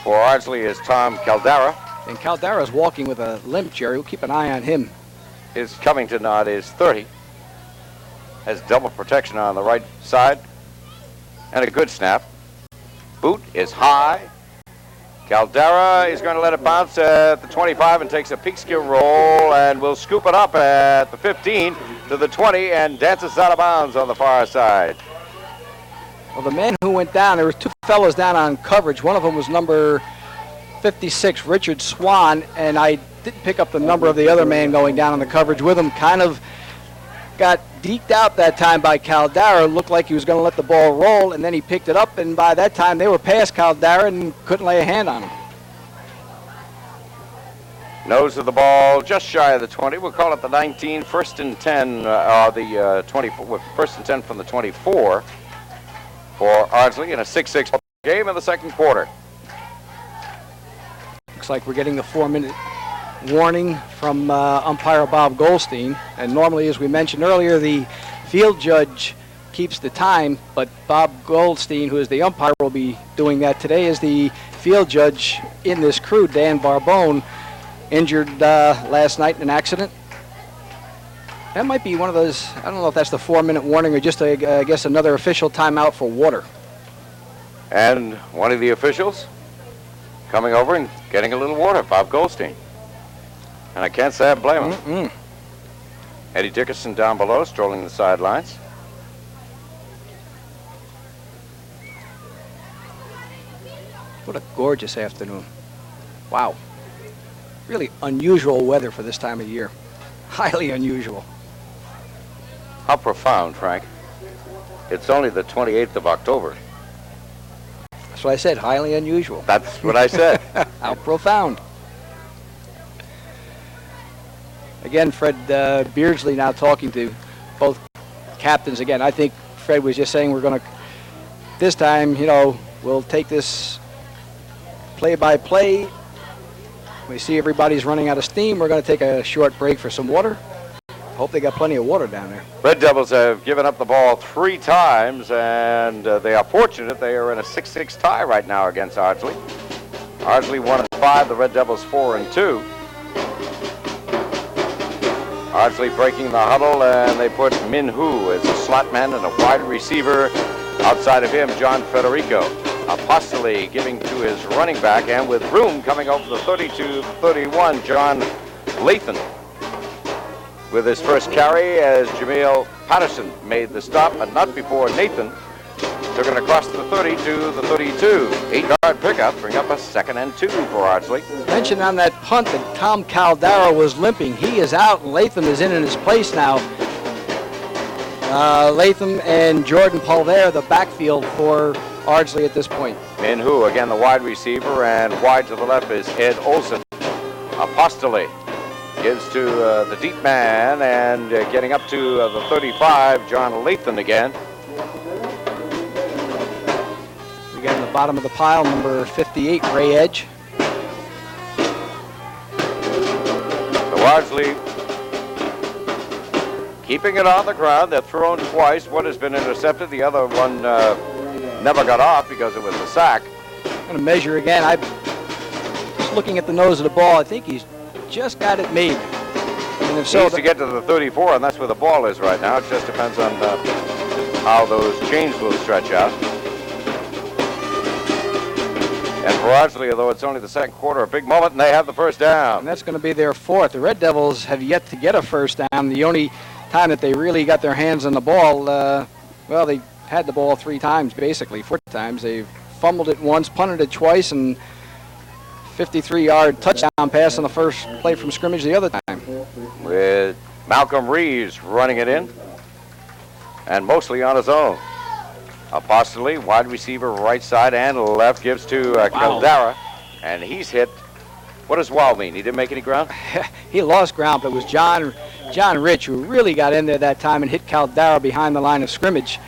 for Ardsley is Tom Caldara. And Caldara's walking with a limp, Jerry. We'll keep an eye on him. His Covington nod is 30. Has double protection on the right side. And a good snap. Boot is high. Caldara is going to let it bounce at the 25 and takes a Peekskill roll and will scoop it up at the 15 to the 20 and dances out of bounds on the far side. Well, the man who went down, there were two fellows down on coverage. One of them was number 56, Richard Swan, and I didn't pick up the number of the other man going down on the coverage with him. Kind of got deked out that time by Caldara. Looked like he was going to let the ball roll, and then he picked it up, and by that time they were past Caldara and couldn't lay a hand on him. Nose of the ball just shy of the 20. We'll call it the 19, 1st and 10, the 24, 1st and 10 from the 24 for Ardsley in a 6-6 game in the second quarter. Looks like we're getting the 4-minute warning from umpire Bob Goldstein, and normally, as we mentioned earlier, the field judge keeps the time, but Bob Goldstein, who is the umpire, will be doing that today as the field judge in this crew. Dan Barbone, injured last night in an accident. That might be one of those, I don't know if that's the 4-minute warning or just, I guess, another official timeout for water. And one of the officials coming over and getting a little water, Bob Goldstein. And I can't say I blame him. Eddie Dickerson down below, strolling the sidelines. What a gorgeous afternoon. Wow. Really unusual weather for this time of year. Highly unusual. How profound, Frank. It's only the 28th of October. That's what I said, highly unusual. That's what I said. How profound. Again, Fred Beardsley now talking to both captains again. I think Fred was just saying we're going to, this time, you know, we'll take this play-by-play. We see everybody's running out of steam. We're going to take a short break for some water. Hope they got plenty of water down there. Red Devils have given up the ball 3 times, and they are fortunate. They are in a 6-6 tie right now against Ardsley. Ardsley 1-5, the Red Devils 4-2. Ardsley breaking the huddle, and they put Min Hu as a slot man and a wide receiver. Outside of him, John Federico. Apostoli giving to his running back, and with room coming over the 32-31, John Lathan. with his first carry as Jameel Patterson made the stop, but not before Nathan took it across the 30 to the 32. 8-yard pickup, bring up a 2nd and 2 for Ardsley. Mentioned on that punt that Tom Caldara was limping. He is out, and Latham is in his place now. Latham and Jordan Pulver, the backfield for Ardsley at this point. In who, again, the wide receiver, and wide to the left is Ed Olson. Apostoli gives to the deep man, and getting up to the 35, John Latham again. We got in the bottom of the pile, number 58, Ray Edge. So Ardsley keeping it on the ground. They've thrown twice. One has been intercepted. The other one never got off because it was a sack. I'm going to measure again. I'm just looking at the nose of the ball. I think he's just got it made. And if He so, needs to get to the 34, and that's where the ball is right now. It just depends on how those chains will stretch out. And for Ardsley, although it's only the second quarter, a big moment, and they have the first down. and that's going to be their 4th. The Red Devils have yet to get a first down. The only time that they really got their hands on the ball, well, they had the ball 3 times, basically 4 times. They've fumbled it once, punted it twice, and 53-yard touchdown pass on the first play from scrimmage the other time. With Malcolm Reeves running it in, and mostly on his own. Apostoli, wide receiver, right side and left, gives to Caldara, and he's hit. What does wow mean? He didn't make any ground? He lost ground, but it was John Rich who really got in there that time and hit Caldara behind the line of scrimmage.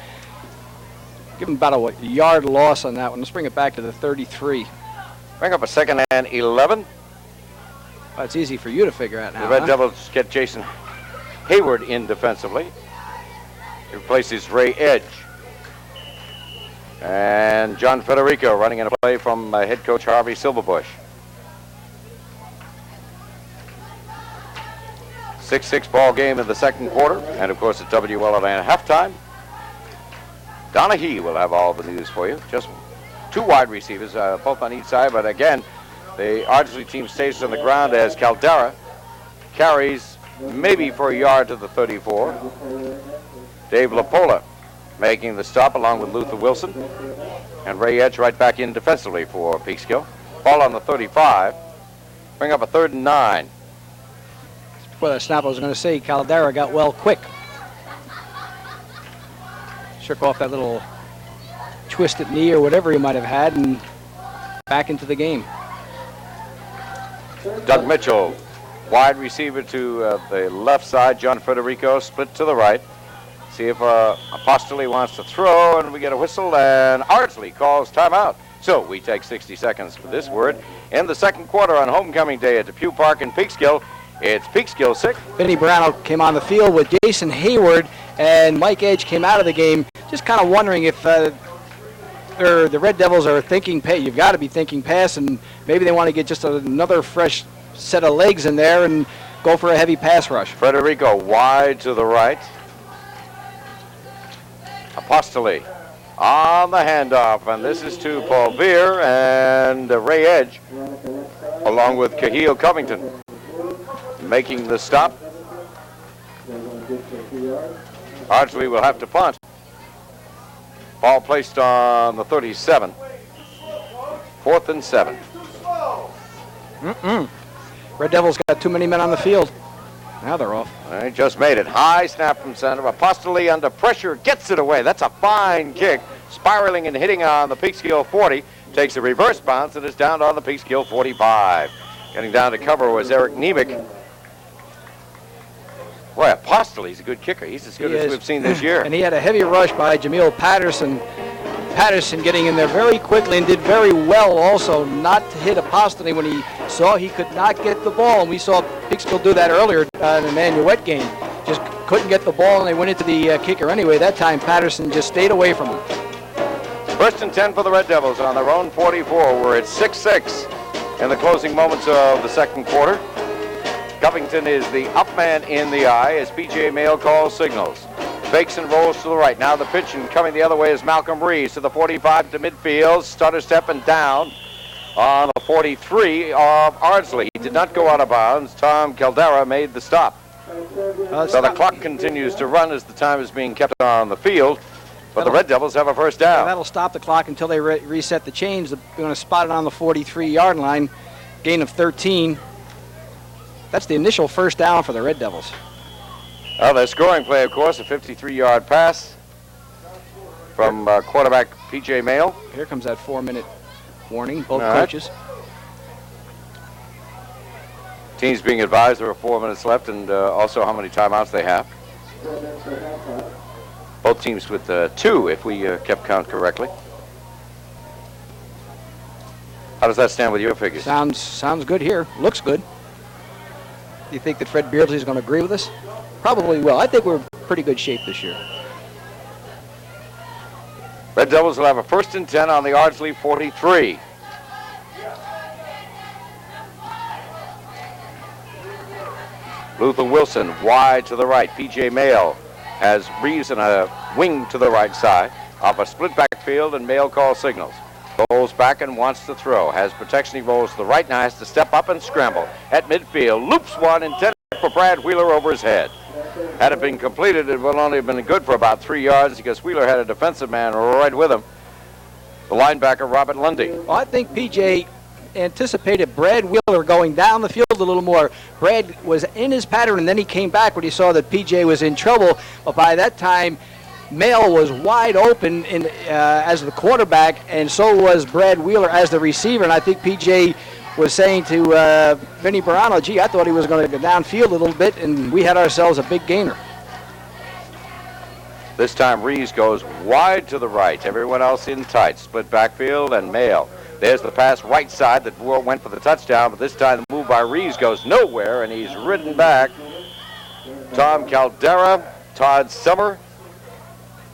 Give him about a yard loss on that one. Let's bring it back to the 33. Bring up a 2nd and 11. Well, it's easy for you to figure out now. The Red huh? Devils get Jason Hayward in defensively. He replaces Ray Edge. And John Federico running in a play from head coach Harvey Silverbush. 6-6 ball game in the second quarter. And, of course, at WLN halftime. Donahue will have all the news for you. Just 2 wide receivers, both on each side. But, again, the Ardsley team stays on the ground as Caldara carries maybe for a yard to the 34. Dave LaPola making the stop along with Luther Wilson. And Ray Edge right back in defensively for Peekskill. Ball on the 35. Bring up a 3rd and 9. Before that snap, I was going to say Caldara got well quick. Shook off that little twisted knee or whatever he might have had and back into the game. Doug Mitchell, wide receiver to the left side. John Federico split to the right. See if Apostoli wants to throw, and we get a whistle, and Ardsley calls timeout. So we take 60 seconds for this word. In the second quarter on homecoming day at Depew Park in Peekskill, it's Peekskill 6. Vinny Brano came on the field with Jason Hayward, and Mike Edge came out of the game. Just kind of wondering if the Red Devils are thinking, you've got to be thinking pass, and maybe they want to get just another fresh set of legs in there and go for a heavy pass rush. Federico wide to the right. Apostoli on the handoff, and this is to Paul Veer and Ray Edge, along with Cahill Covington, making the stop. Ardsley will have to punt. Ball placed on the 37. 4th and 7. Red Devils got too many men on the field. Now they're off. They just made it. High snap from center. Apostoli under pressure gets it away. That's a fine kick. Spiraling and hitting on the Peekskill 40. Takes a reverse bounce and is down on the Peekskill 45. Getting down to cover was Eric Nemec. Boy, Apostoli's a good kicker. He's as good as we've seen this year. And he had a heavy rush by Jameel Patterson. Patterson getting in there very quickly and did very well also not to hit Apostoli when he saw he could not get the ball. And we saw Peekskill do that earlier in the Nanuet game. Just couldn't get the ball, and they went into the kicker anyway. That time Patterson just stayed away from him. 1st and 10 for the Red Devils on their own 44. We're at 6-6 in the closing moments of the second quarter. Covington is the up man in the eye as PJ Mail calls signals. Fakes and rolls to the right. Now the pitch, and coming the other way is Malcolm Reeves to the 45 to midfield. Stutter step and down on the 43 of Ardsley. He did not go out of bounds. Tom Caldara made the stop. So the clock continues to run as the time is being kept on the field. But the Red Devils have a first down. That'll stop the clock until they reset the chains. They're going to spot it on the 43-yard line. Gain of 13. That's the initial first down for the Red Devils. Well, their scoring play, of course, a 53-yard pass from quarterback P.J. Mail. Here comes that 4-minute warning, both All right. coaches. Teams being advised there are 4 minutes left, and also how many timeouts they have. Both teams with 2, if we kept count correctly. How does that stand with your figures? Sounds good here. Looks good. Do you think that Fred Beardsley is going to agree with us? Probably will. I think we're in pretty good shape this year. Red Devils will have a 1st and 10 on the Ardsley 43. Luther Wilson wide to the right. P.J. Mail has Reeves in a wing to the right side. Off a split backfield, and Mail calls signals. Rolls back and wants to throw. Has protection. He rolls to the right now. Has to step up and scramble. At midfield, loops one intended for Brad Wheeler over his head. Had it been completed, it would only have been good for about 3 yards because Wheeler had a defensive man right with him. The linebacker, Robert Lundy. Well, I think P.J. anticipated Brad Wheeler going down the field a little more. Brad was in his pattern, and then he came back when he saw that P.J. was in trouble. But by that time, Mail was wide open as the quarterback, and so was Brad Wheeler as the receiver. And I think P.J. was saying to Vinny Barano, gee, I thought he was going to go downfield a little bit, and we had ourselves a big gainer. This time Reeves goes wide to the right. Everyone else in tight. Split backfield and Mail. There's the pass right side that went for the touchdown, but this time the move by Reeves goes nowhere, and he's ridden back. Tom Caldera, Todd Summer,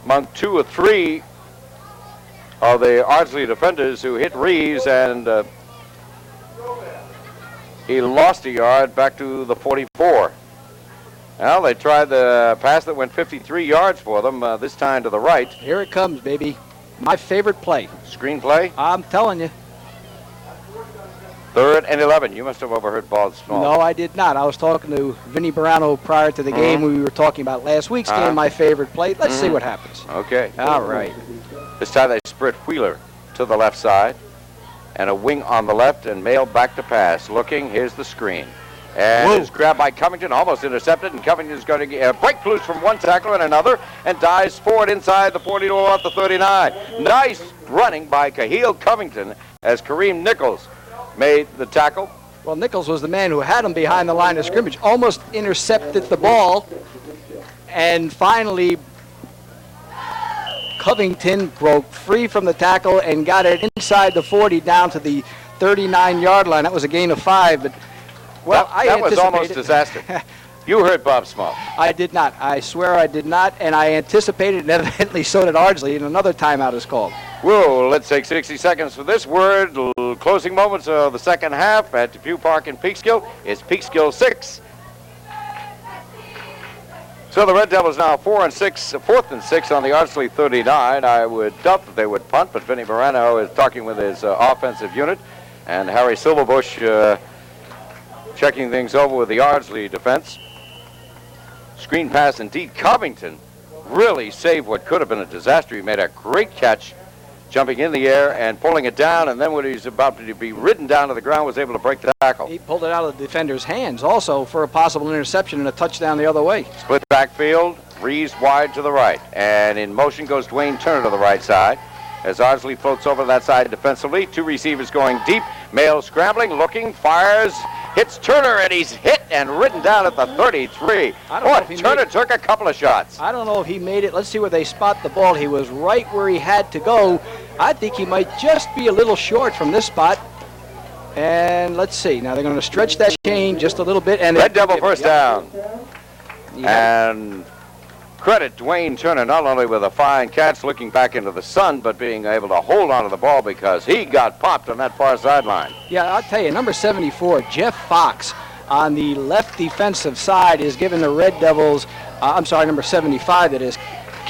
among 2 or 3 of the Ardsley defenders who hit Reeves, and he lost a yard back to the 44. Well, they tried the pass that went 53 yards for them, this time to the right. Here it comes, baby. My favorite play. Screenplay. I'm telling you. 3rd and 11. You must have overheard Bald Small. No, I did not. I was talking to Vinny Barano prior to the game. We were talking about last week's game, my favorite play. Let's see what happens. Okay. All right. This time they split Wheeler to the left side and a wing on the left, and Mail back to pass. Looking, here's the screen. And it's grabbed by Covington, almost intercepted, and Covington is going to break loose from one tackler and another and dives forward inside the 40 to off the 39. Nice running by Cahill Covington as Kareem Nichols made the tackle. Well, Nichols was the man who had him behind the line of scrimmage, almost intercepted the ball, and finally Covington broke free from the tackle and got it inside the 40 down to the 39-yard line. That was a gain of 5, but well, that was almost disaster. You heard Bob Small. I did not. I swear I did not, and I anticipated, and evidently so did Ardsley, and another timeout is called. Whoa, let's take 60 seconds for this word. Closing moments of the second half at Depew Park in Peekskill. It's Peekskill 6. So the Red Devils now 4th and 6 on the Ardsley 39. I would doubt that they would punt, but Vinny Morano is talking with his offensive unit, and Harry Silverbush checking things over with the Ardsley defense. Screen pass indeed. Covington really saved what could have been a disaster. He made a great catch, jumping in the air and pulling it down, and then when he was about to be ridden down to the ground, was able to break the tackle. He pulled it out of the defender's hands also for a possible interception and a touchdown the other way. Split backfield, Reeves wide to the right, and in motion goes Dwayne Turner to the right side. As Ardsley floats over to that side defensively, 2 receivers going deep. Mail scrambling, looking, fires, hits Turner, and he's hit and ridden down at the 33. Boy, Turner took a couple of shots. I don't know if he made it. Let's see where they spot the ball. He was right where he had to go. I think he might just be a little short from this spot. And let's see. Now they're going to stretch that chain just a little bit. And Red Devil first down. And credit Dwayne Turner not only with a fine catch looking back into the sun, but being able to hold on to the ball because he got popped on that far sideline. Yeah, I'll tell you, number 74, Jeff Fox, on the left defensive side is giving the Red Devils, number 75 that is,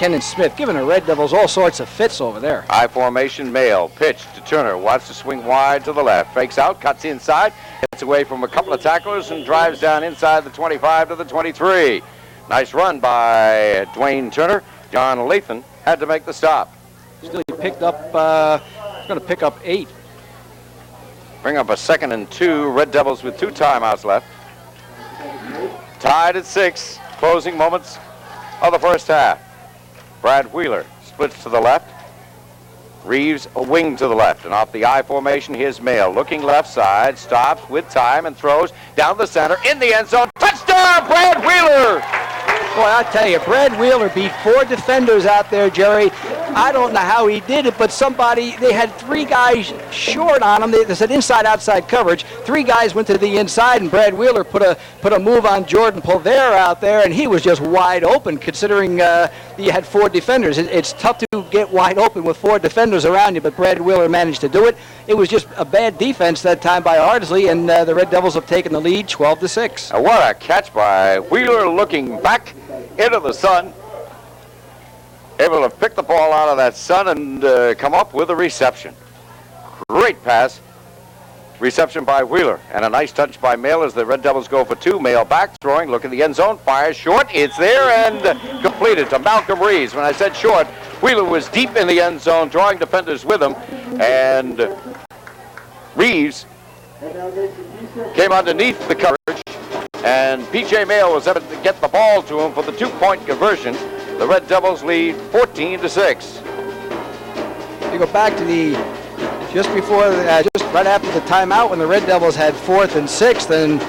Kennan Smith, giving the Red Devils all sorts of fits over there. High formation, Mail, pitch to Turner, wants to swing wide to the left, fakes out, cuts inside, gets away from a couple of tacklers and drives down inside the 25 to the 23. Nice run by Dwayne Turner. John Lathan had to make the stop. Still, he picked up, he's going to pick up 8. Bring up a 2nd and 2. Red Devils with 2 timeouts left. Tied at 6. Closing moments of the first half. Brad Wheeler splits to the left. Reeves a wing to the left. And off the I formation, here's Mail. Looking left side. Stops with time and throws down the center. In the end zone. Touchdown, Brad Wheeler! Boy, I tell you, Brad Wheeler beat 4 defenders out there, Jerry. I don't know how he did it, but they had 3 guys short on him. They said inside-outside coverage. 3 guys went to the inside, and Brad Wheeler put a move on Jordan Pulver out there, and he was just wide open, considering you had 4 defenders. It's tough to get wide open with 4 defenders around you, but Brad Wheeler managed to do it. It was just a bad defense that time by Ardsley, and the Red Devils have taken the lead 12-6. What a catch by Wheeler, looking back into the sun. Able to pick the ball out of that sun and come up with a reception. Great pass. Reception by Wheeler. And a nice touch by Mail as the Red Devils go for 2. Mail back, throwing, look in the end zone, fires short. It's there and completed to Malcolm Reeves. When I said short, Wheeler was deep in the end zone, drawing defenders with him. And Reeves came underneath the coverage. And P.J. Mail was able to get the ball to him for the 2-point conversion. The Red Devils lead 14-6. You go back to just right after the timeout when the Red Devils had 4th and 6th, and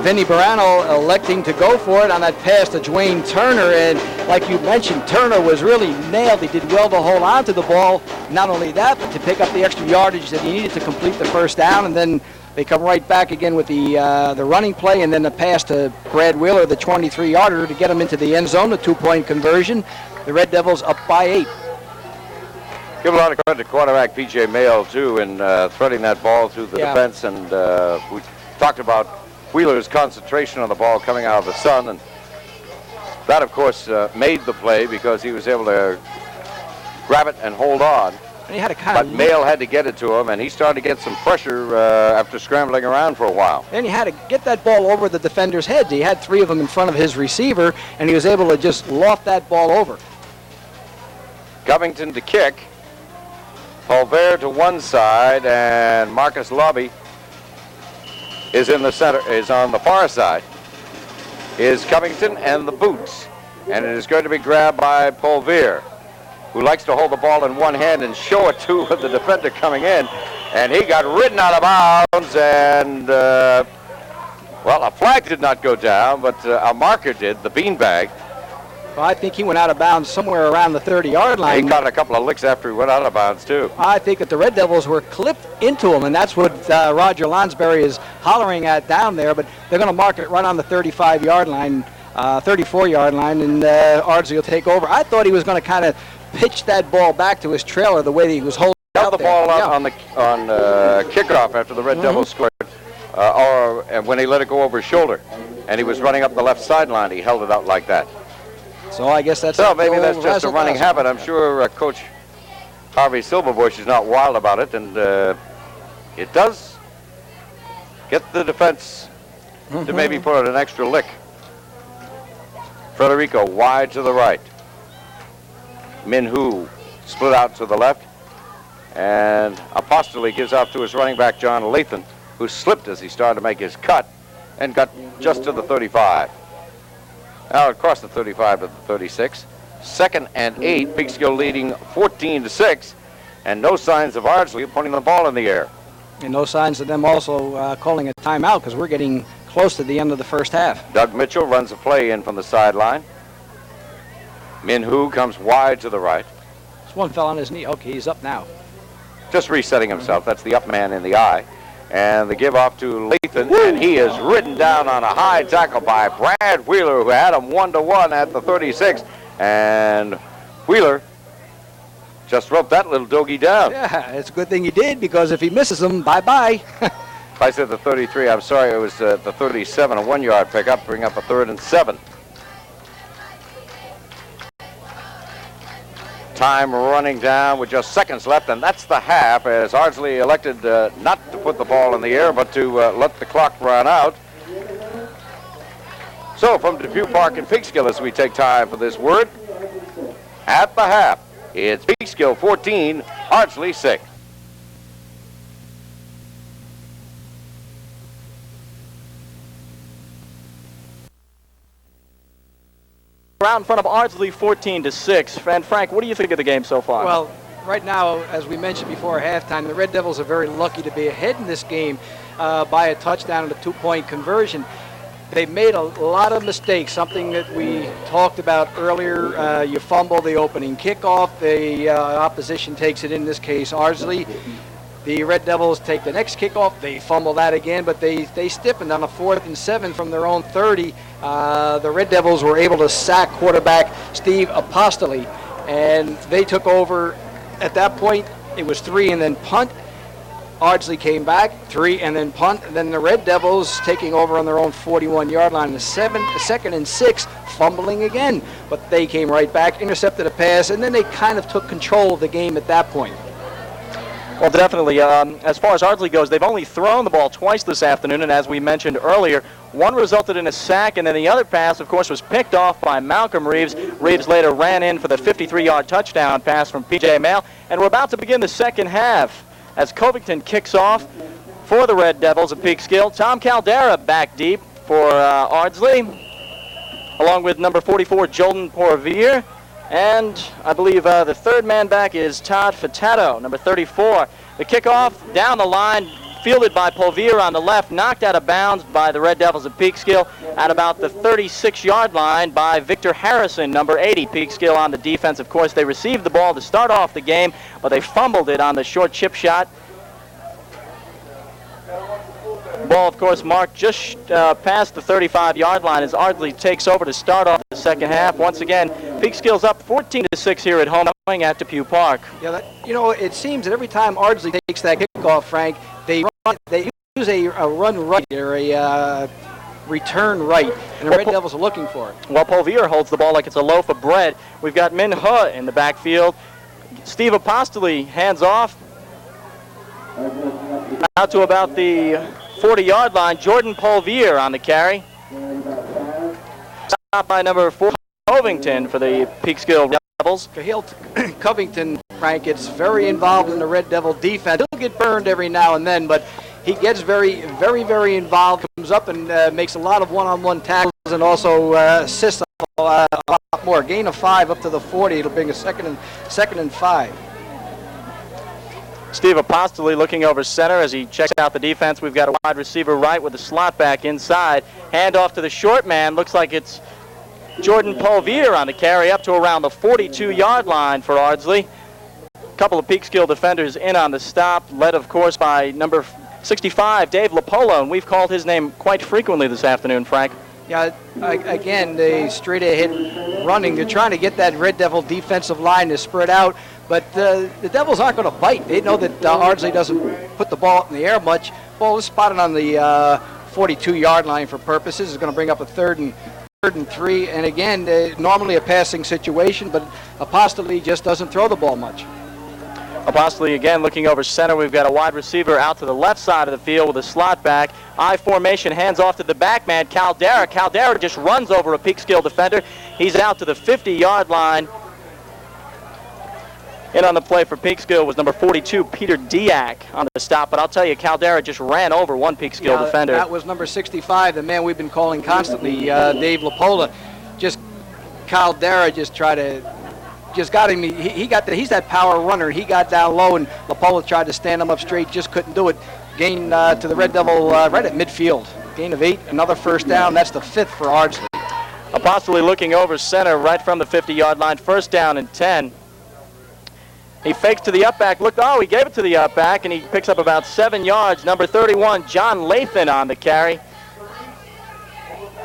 Vinny Barano electing to go for it on that pass to Dwayne Turner. And like you mentioned, Turner was really nailed. He did well to hold on to the ball. Not only that, but to pick up the extra yardage that he needed to complete the first down. And then they come right back again with the running play, and then the pass to Brad Wheeler, the 23-yarder, to get him into the end zone, the 2-point conversion. The Red Devils up by 8. Give a lot of credit to quarterback P.J. Mail, too, in threading that ball through the defense. And we talked about Wheeler's concentration on the ball coming out of the sun. And that, of course, made the play because he was able to grab it and hold on. And he had but Mail had to get it to him, and he started to get some pressure after scrambling around for a while. Then he had to get that ball over the defenders' heads. He had 3 of them in front of his receiver, and he was able to just loft that ball over. Covington to kick. Pulver to one side, and Marcus Lobby is in the center, is on the far side. Is Covington and the boots. And it is going to be grabbed by Pulver, who likes to hold the ball in one hand and show it to the defender coming in. And he got ridden out of bounds, and, well, a flag did not go down, but a marker did, the beanbag. Well, I think he went out of bounds somewhere around the 30-yard line. He caught a couple of licks after he went out of bounds, too. I think that the Red Devils were clipped into him, and that's what Roger Lonsberry is hollering at down there, but they're going to mark it right on the 35-yard line, 34-yard line, and Ardsley will take over. I thought he was going to kind of pitch that ball back to his trailer the way that he was holding it out the ball out on kickoff after the Red Devils scored, or when he let it go over his shoulder, and he was running up the left sideline. He held it out like that. So I guess that's maybe that's just a running habit. I'm sure Coach Harvey Silverbush is not wild about it, and it does get the defense to maybe put out an extra lick. Federico wide to the right. Minhu split out to the left, and Apostoli gives off to his running back John Lathan, who slipped as he started to make his cut and got just to the 35. Now across the 35 to the 36. 2nd and 8. Peekskill leading 14-6, and no signs of Ardsley putting the ball in the air. And no signs of them also calling a timeout, because we're getting close to the end of the first half. Doug Mitchell runs a play in from the sideline. Minhu comes wide to the right. This one fell on his knee. Okay, he's up now. Just resetting himself. That's the up man in the eye. And the give off to Lathan, and he is ridden down on a high tackle by Brad Wheeler, who had him 1-to-1 at the 36. And Wheeler just roped that little doggy down. Yeah, it's a good thing he did, because if he misses him, bye-bye. If I said the 33, I'm sorry, it was the 37, a 1-yard pickup, bring up a 3rd and 7. Time running down with just seconds left, and that's the half, as Ardsley elected not to put the ball in the air, but to let the clock run out. So from Depew Park and Peekskill, as we take time for this word, at the half, it's Peekskill 14, Ardsley 6. Out in front of Ardsley 14-6. And Frank, what do you think of the game so far? Well, right now, as we mentioned before halftime, the Red Devils are very lucky to be ahead in this game by a touchdown and a two-point conversion. They made a lot of mistakes, something that we talked about earlier. You fumble the opening kickoff, the opposition takes it, in this case Ardsley. The Red Devils take the next kickoff. They fumble that again, but they stiffened on a 4th and 7 from their own 30. The Red Devils were able to sack quarterback Steve Apostoli, and they took over. At that point, it was 3 and then punt. Ardsley came back, 3 and then punt. And then the Red Devils taking over on their own 41-yard line. The 2nd and 6, fumbling again. But they came right back, intercepted a pass, and then they kind of took control of the game at that point. Well, definitely. As far as Ardsley goes, they've only thrown the ball twice this afternoon, and as we mentioned earlier, one resulted in a sack, and then the other pass, of course, was picked off by Malcolm Reeves. Reeves later ran in for the 53-yard touchdown pass from P.J. Mail, and we're about to begin the second half as Covington kicks off for the Red Devils of Peekskill. Tom Caldera back deep for Ardsley, along with number 44, Jolden Porvier. And I believe the third man back is Todd Fatato, number 34. The kickoff down the line, fielded by Polvier on the left, knocked out of bounds by the Red Devils of Peekskill at about the 36-yard line by Victor Harrison, number 80. Peekskill on the defense. Of course, they received the ball to start off the game, but they fumbled it on the short chip shot. Ball, of course, marked just past the 35-yard line as Ardsley takes over to start off the second half. Once again, Peekskill's up 14-6 here at home, going at Depew Park. Yeah, it seems that every time Ardsley takes that kickoff, Frank, they use a run right or a return right, and the Red Devils are looking for it. Well, Polvier holds the ball like it's a loaf of bread. We've got Min He in the backfield. Steve Apostoli hands off out to about the 40-yard line. Jordan Polvier on the carry. Stopped by number 4, Covington, for the Peekskill Devils. Covington, Frank, gets very involved in the Red Devil defense. He'll get burned every now and then, but he gets very, very, very involved, comes up and makes a lot of one-on-one tackles and also assists a lot more. Gain of 5 up to the 40. It'll bring a second and 5. Steve Apostoli looking over center as he checks out the defense. We've got a wide receiver right with a slot back inside. Hand off to the short man. Looks like it's Jordan Polvier on the carry up to around the 42-yard line for Ardsley. A couple of Peekskill defenders in on the stop, led, of course, by number 65, Dave Lopolo, and we've called his name quite frequently this afternoon, Frank. Yeah, again, the straight-ahead running. They're trying to get that Red Devil defensive line to spread out, but the Devils aren't going to bite. They know that Ardsley doesn't put the ball in the air much. Ball is spotted on the 42-yard line for purposes. It's going to bring up a third and 3. And again, normally a passing situation, but Apostoli just doesn't throw the ball much. Apostoli again looking over center. We've got a wide receiver out to the left side of the field with a slot back. I formation, hands off to the back man, Caldera. Caldera just runs over a Peekskill defender. He's out to the 50-yard line. In on the play for Peekskill was number 42, Peter Diak, on the stop. But I'll tell you, Caldera just ran over one Peekskill defender. That was number 65, the man we've been calling constantly, Dave Lapola. Just Caldera just got him. He's that power runner. He got down low, and Lapola tried to stand him up straight, just couldn't do it. Gain to the Red Devil right at midfield. Gain of 8, another first down. That's the 5th for Ardsley. Apostoli looking over center right from the 50-yard line. First down and 10. He fakes to the up back. He gave it to the up back, and he picks up about 7 yards. Number 31, John Lathan on the carry.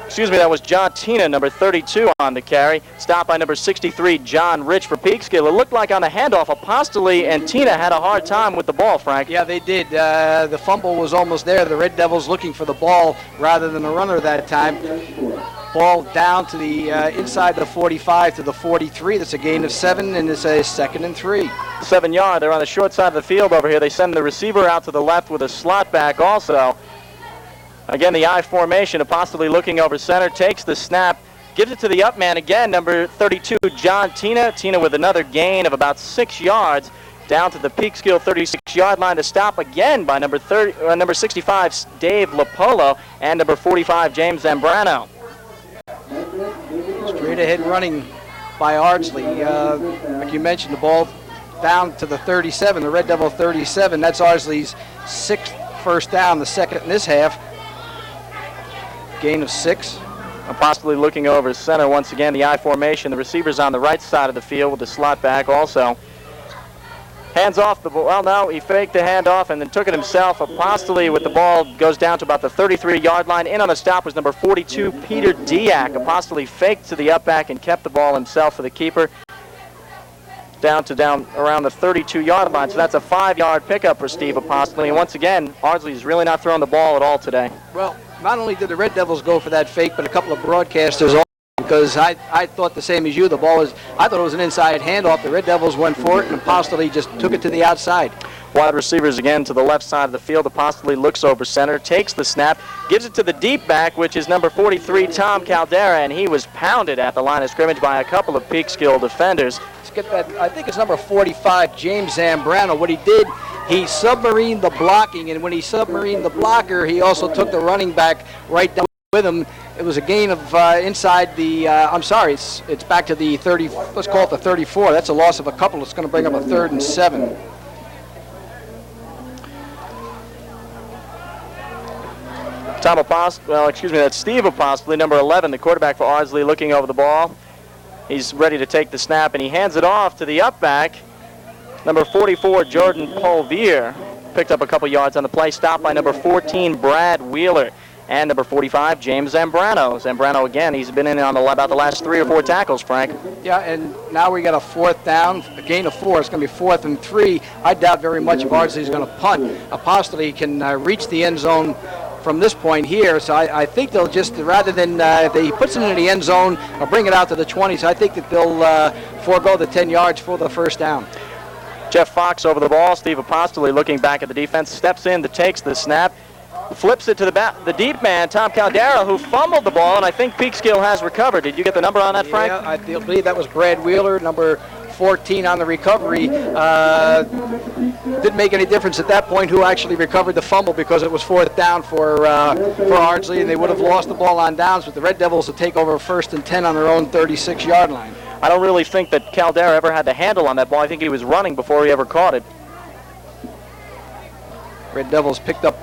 Excuse me, that was John Tina, number 32 on the carry. Stopped by number 63, John Rich for Peekskill. It looked like on the handoff, Apostoli and Tina had a hard time with the ball, Frank. Yeah, they did. The fumble was almost there. The Red Devils looking for the ball rather than the runner that time. Ball down to the inside the 45 to the 43. That's a gain of 7, and it's a 2nd and 3. 7 yard. They're on the short side of the field over here. They send the receiver out to the left with a slot back also. Again, the I formation, possibly looking over center, takes the snap, gives it to the up man again, number 32, John Tina. Tina with another gain of about 6 yards. Down to the Peekskill 36-yard line to stop again by number 65, Dave Lopolo, and number 45, James Zambrano. Straight ahead running by Ardsley. Like you mentioned, the ball down to the 37, the Red Devil 37. That's Ardsley's 6th first down, the 2nd in this half. Gain of 6. Possibly looking over center once again, the I formation. The receiver's on the right side of the field with the slot back also. Hands off the ball. Well, no, he faked the handoff and then took it himself. Apostoli with the ball goes down to about the 33-yard line. In on the stop was number 42, Peter Diak. Apostoli faked to the up back and kept the ball himself for the keeper. Down around the 32-yard line. So that's a 5-yard pickup for Steve Apostoli. And once again, Ardsley's really not throwing the ball at all today. Well, not only did the Red Devils go for that fake, but a couple of broadcasters also, because I thought the same as you. I thought it was an inside handoff. The Red Devils went for it, and Apostoli just took it to the outside. Wide receivers again to the left side of the field. Apostoli looks over center, takes the snap, gives it to the deep back, which is number 43, Tom Caldera, and he was pounded at the line of scrimmage by a couple of Peekskill defenders. Let's get that. I think it's number 45, James Zambrano. What he did, he submarined the blocking, and when he submarined the blocker, he also took the running back right down with him. It was a gain of inside the, it's back to the 30, let's call it the 34. That's a loss of a couple. It's going to bring up a 3rd and 7. That's Steve Apostoli, number 11, the quarterback for Ardsley, looking over the ball. He's ready to take the snap, and he hands it off to the up back, number 44, Jordan Polvier. Picked up a couple yards on the play, stopped by number 14, Brad Wheeler. And number 45, James Zambrano. Zambrano, again, he's been in on about the last 3 or 4 tackles, Frank. Yeah, and now we got a 4th down, a gain of 4. It's going to be 4th and 3. I doubt very much if Ardsley's going to punt. Apostoli can reach the end zone from this point here, so I think they'll just, rather than if he puts it into the end zone or bring it out to the 20s, I think that they'll forego the 10 yards for the first down. Jeff Fox over the ball. Steve Apostoli looking back at the defense, steps in, takes the snap, flips it to the deep man, Tom Caldera, who fumbled the ball, and I think Peekskill has recovered. Did you get the number on that, Frank? Yeah, I believe that was Brad Wheeler, number 14 on the recovery. Didn't make any difference at that point who actually recovered the fumble, because it was 4th down for Ardsley, and they would have lost the ball on downs, but the Red Devils will take over 1st and 10 on their own 36-yard line. I don't really think that Caldera ever had the handle on that ball. I think he was running before he ever caught it. Red Devils picked up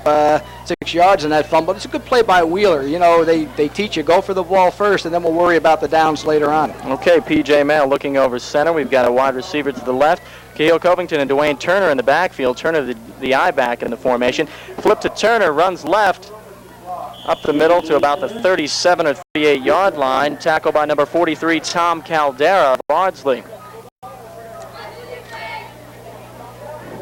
6 yards in that fumble. It's a good play by Wheeler. You know, they teach you go for the ball first, and then we'll worry about the downs later on. Okay, P.J. Mail looking over center. We've got a wide receiver to the left. Cahill Covington and Dwayne Turner in the backfield. Turner the eye back in the formation. Flip to Turner, runs left up the middle to about the 37 or 38-yard line. Tackle by number 43, Tom Caldera of Ardsley.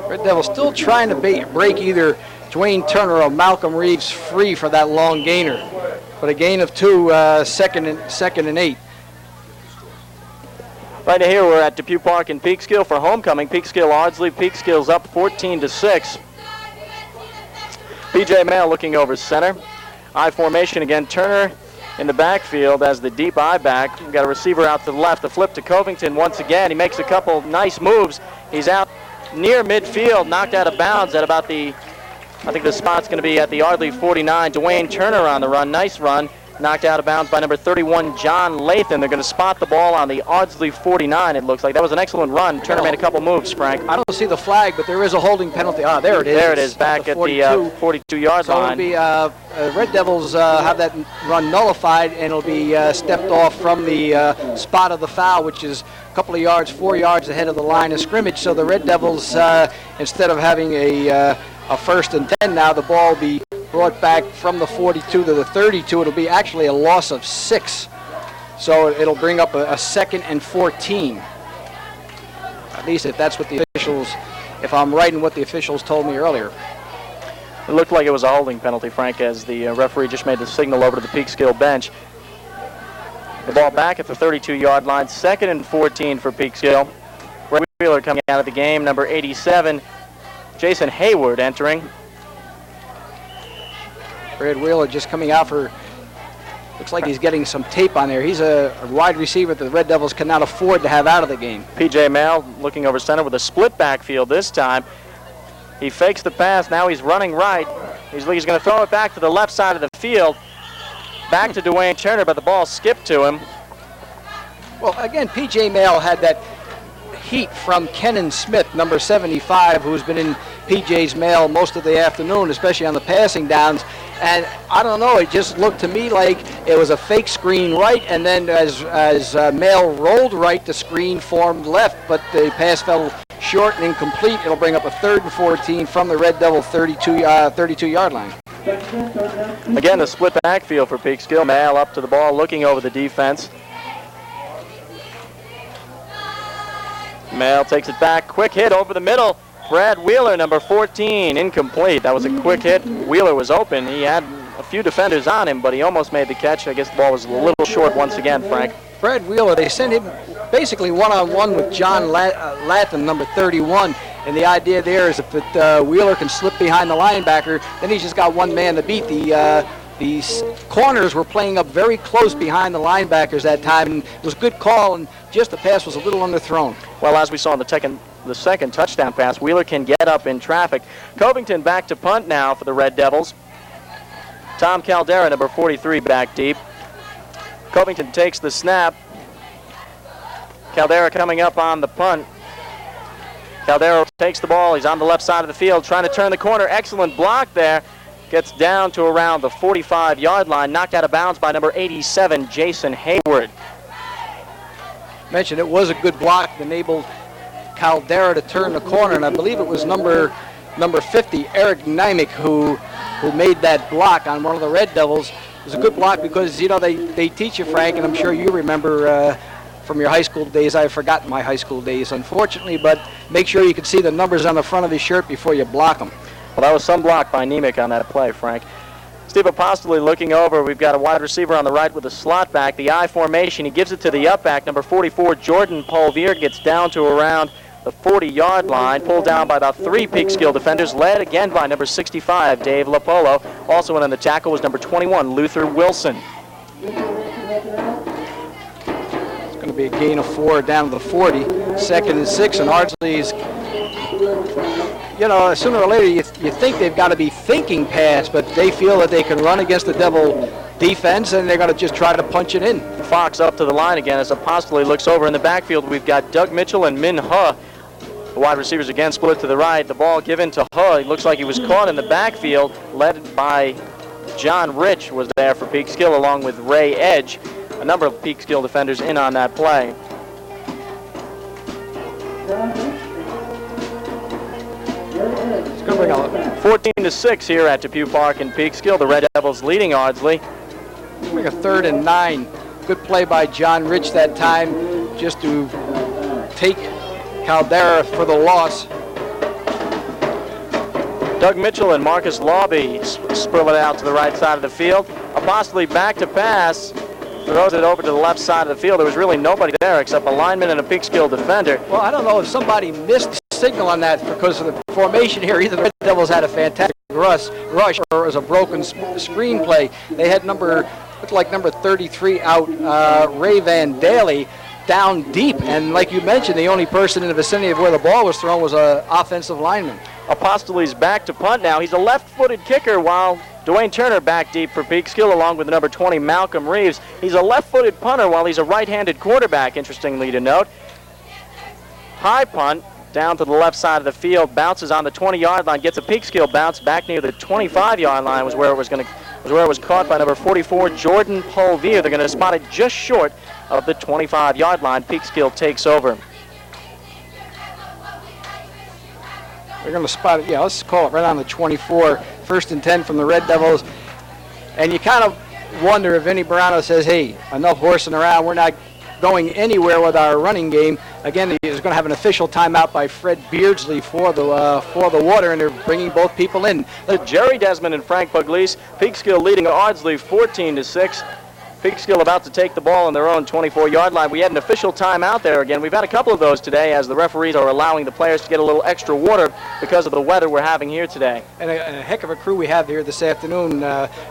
Red Devils still trying to break either Dwayne Turner or Malcolm Reeves free for that long gainer. But a gain of 2, 2nd and 8. Right here we're at Depew Park in Peekskill for homecoming. Peekskill Ardsley. Peekskill's up 14-6. P.J. Mail looking over center. I formation again. Turner in the backfield as the deep eye back. We've got a receiver out to the left. A flip to Covington once again. He makes a couple nice moves. He's out near midfield, knocked out of bounds at about I think the spot's going to be at the Ardsley 49. Dwayne Turner on the run. Nice run. Knocked out of bounds by number 31, John Lathan. They're going to spot the ball on the Ardsley 49, it looks like. That was an excellent run. Turner made a couple moves, Frank. I don't see the flag, but there is a holding penalty. Ah, there it is. There it is, back at the 42-yard line. So it'll be Red Devils have that run nullified, and it'll be stepped off from the spot of the foul, which is a couple of yards, 4 yards ahead of the line of scrimmage. So the Red Devils, instead of having a 1st and 10 now, the ball will be brought back from the 42 to the 32. It'll be actually a loss of 6. So it'll bring up a 2nd and 14. At least if that's what the officials, if I'm right in what the officials told me earlier. It looked like it was a holding penalty, Frank, as the referee just made the signal over to the Peekskill bench. The ball back at the 32-yard line, 2nd and 14 for Peekskill. Red Wheeler coming out of the game, number 87, Jason Hayward entering. Red Wheeler just coming out for, looks like he's getting some tape on there. He's a wide receiver that the Red Devils cannot afford to have out of the game. P.J. Mail looking over center with a split backfield this time. He fakes the pass, now he's running right. He's going to throw it back to the left side of the field. Back to Dwayne Turner, but the ball skipped to him. Well, again, P.J. Mail had that heat from Kenan Smith, number 75, who's been in P.J.'s mail most of the afternoon, especially on the passing downs. And I don't know, it just looked to me like it was a fake screen right, and then as Mail rolled right, the screen formed left, but the pass fell short and incomplete. It'll bring up a 3rd and 14 from the Red Devil 32-yard line. Again, the split backfield for Peekskill. Mail up to the ball, looking over the defense. Mail takes it back, quick hit over the middle. Brad Wheeler, number 14, incomplete. That was a quick hit. Wheeler was open. He had a few defenders on him, but he almost made the catch. I guess the ball was a little short once again, Frank. Brad Wheeler, they sent him basically one-on-one with John Latham, number 31. And the idea there is if Wheeler can slip behind the linebacker, then he's just got one man to beat. These corners were playing up very close behind the linebackers that time, and it was a good call, and just the pass was a little underthrown. Well, as we saw in the second touchdown pass, Wheeler can get up in traffic. Covington back to punt now for the Red Devils. Tom Caldera, number 43, back deep. Covington takes the snap. Caldera coming up on the punt. Caldera takes the ball. He's on the left side of the field, trying to turn the corner. Excellent block there. Gets down to around the 45-yard line, knocked out of bounds by number 87, Jason Hayward. Mentioned it was a good block that enabled Caldera to turn the corner, and I believe it was number 50, Eric Nimick, who made that block on one of the Red Devils. It was a good block because, you know, they teach you, Frank, and I'm sure you remember from your high school days. I've forgotten my high school days, unfortunately, but make sure you can see the numbers on the front of his shirt before you block them. Well, that was some block by Nimick on that play, Frank. Steve Apostoli looking over. We've got a wide receiver on the right with a slot back. The I formation. He gives it to the up back. Number 44, Jordan Polvier, gets down to around the 40-yard line. Pulled down by about 3 Peekskill defenders. Led again by number 65, Dave Lapolo. Also in on the tackle was number 21, Luther Wilson. It's going to be a gain of 4 down to the 40. 2nd and 6, and Ardsley's, you know, sooner or later you think they've got to be thinking pass, but they feel that they can run against the Devil defense, and they're going to just try to punch it in. Fox up to the line again as Apostoli looks over in the backfield. We've got Doug Mitchell and Min Huh. The wide receivers again split to the right. The ball given to Huh. He looks like he was caught in the backfield, led by John Rich was there for Peekskill, along with Ray Edge. A number of Peekskill defenders in on that play. It's going to bring out 14-6 here at Depew Park in Peekskill. The Red Devils leading Ardsley. bring a 3rd and 9. Good play by John Rich that time, just to take Caldera for the loss. Doug Mitchell and Marcus Lawby sprill it out to the right side of the field. Apostoli back to pass. Throws it over to the left side of the field. There was really nobody there except a lineman and a Peekskill defender. Well, I don't know if somebody missed the signal on that because of the formation here. Either the Red Devils had a fantastic rush or it was a broken screenplay. They had looked like number 33 out, Ray Van Daly, down deep. And like you mentioned, the only person in the vicinity of where the ball was thrown was an offensive lineman. Apostoli's back to punt now. He's a left-footed kicker while Dwayne Turner back deep for Peekskill along with number 20, Malcolm Reeves. He's a left-footed punter while he's a right-handed quarterback, interestingly to note. High punt down to the left side of the field, bounces on the 20-yard line, gets a Peekskill bounce back near the 25-yard line was where it was caught by number 44, Jordan Polvier. They're going to spot it just short of the 25-yard line. Peekskill takes over. They're going to spot it, let's call it right on the 24, 1st and 10 from the Red Devils. And you kind of wonder if Vinny Barano says, hey, enough horsing around, we're not going anywhere with our running game. Again, he's going to have an official timeout by Fred Beardsley for the water, and they're bringing both people in. Jerry Desmond and Frank Pugliese, Peekskill leading Ardsley 14-6. Peekskill about to take the ball on their own 24-yard line. We had an official timeout there again. We've had a couple of those today as the referees are allowing the players to get a little extra water because of the weather we're having here today. And a heck of a crew we have here this afternoon,